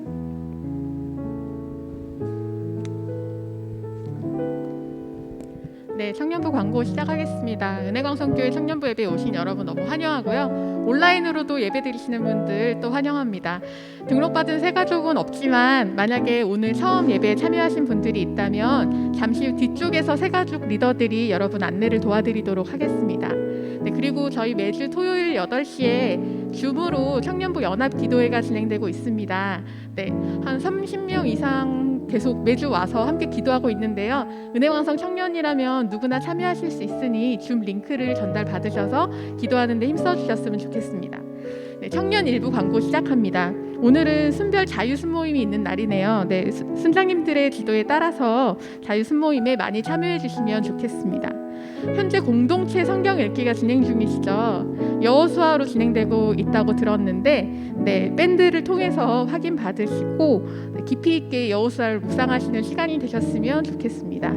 D: 네, 청년부 광고 시작하겠습니다. 은혜광성교회 청년부 예배에 오신 여러분 너무 환영하고요. 온라인으로도 예배 드리시는 분들 또 환영합니다. 등록받은 새가족은 없지만 만약에 오늘 처음 예배에 참여하신 분들이 있다면 잠시 후 뒤쪽에서 새가족 리더들이 여러분 안내를 도와드리도록 하겠습니다. 네, 그리고 저희 매주 토요일 8시에 줌으로 청년부 연합 기도회가 진행되고 있습니다. 네, 한 30명 이상 계속 매주 와서 함께 기도하고 있는데요. 은혜광성 청년이라면 누구나 참여하실 수 있으니 줌 링크를 전달 받으셔서 기도하는 데 힘써 주셨으면 좋겠습니다. 네, 청년 일부 광고 시작합니다. 오늘은 순별 자유 순모임이 있는 날이네요. 네, 순장님들의 지도에 따라서 자유 순모임에 많이 참여해 주시면 좋겠습니다. 현재 공동체 성경 읽기가 진행 중이시죠. 여호수아로 진행되고 있다고 들었는데 네, 밴드를 통해서 확인 받으시고 깊이 있게 여호수아를 묵상하시는 시간이 되셨으면 좋겠습니다.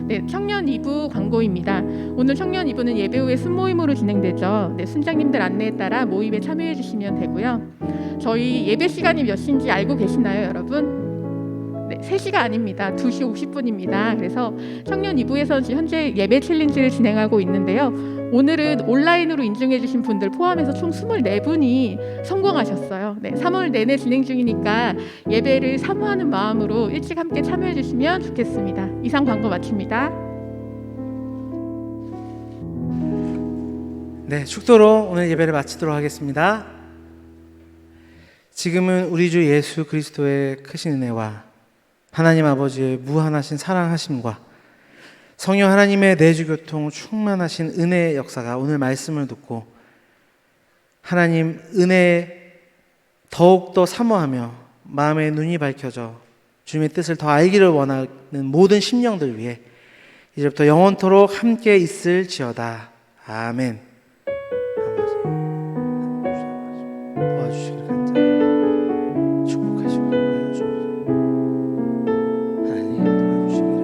D: 네, 청년 2부 광고입니다. 오늘 청년 2부는 예배 후에 순모임으로 진행되죠. 네, 순장님들 안내에 따라 모임에 참여해 주시면 되고요. 저희 예배 시간이 몇 시인지 알고 계시나요, 여러분? 네, 3시가 아닙니다. 2시 50분입니다. 그래서 청년 2부에서 현재 예배 챌린지를 진행하고 있는데요. 오늘은 온라인으로 인증해 주신 분들 포함해서 총 24분이 성공하셨어요. 네, 3월 내내 진행 중이니까 예배를 사모하는 마음으로 일찍 함께 참여해 주시면 좋겠습니다. 이상 광고 마칩니다.
A: 네, 축도로 오늘 예배를 마치도록 하겠습니다. 지금은 우리 주 예수 그리스도의 크신 은혜와 하나님 아버지의 무한하신 사랑하심과 성령 하나님의 내주교통 충만하신 은혜의 역사가 오늘 말씀을 듣고 하나님 은혜 더욱더 사모하며 마음의 눈이 밝혀져 주님의 뜻을 더 알기를 원하는 모든 심령들 위해 이제부터 영원토록 함께 있을지어다. 아멘. 도와주시기를 간절히 축복하시고 하나님 도와주시기를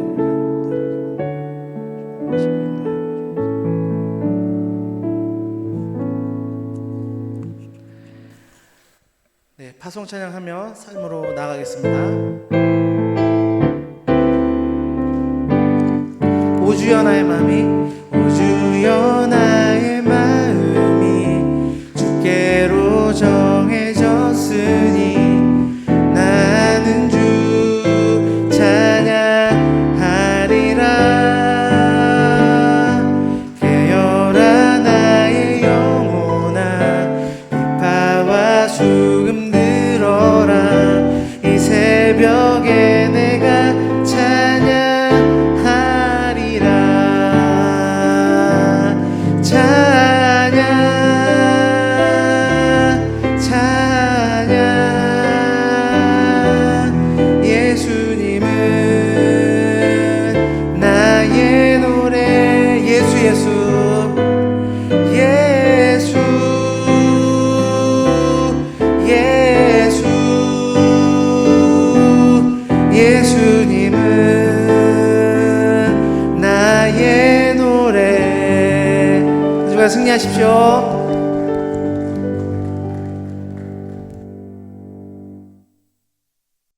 A: 네, 파송 찬양하며 삶으로 나가겠습니다. 오주여 나의 마음이 오주여 나의 마음이 주께로 정해져 나의 노래. 한 주간 승리하십시오.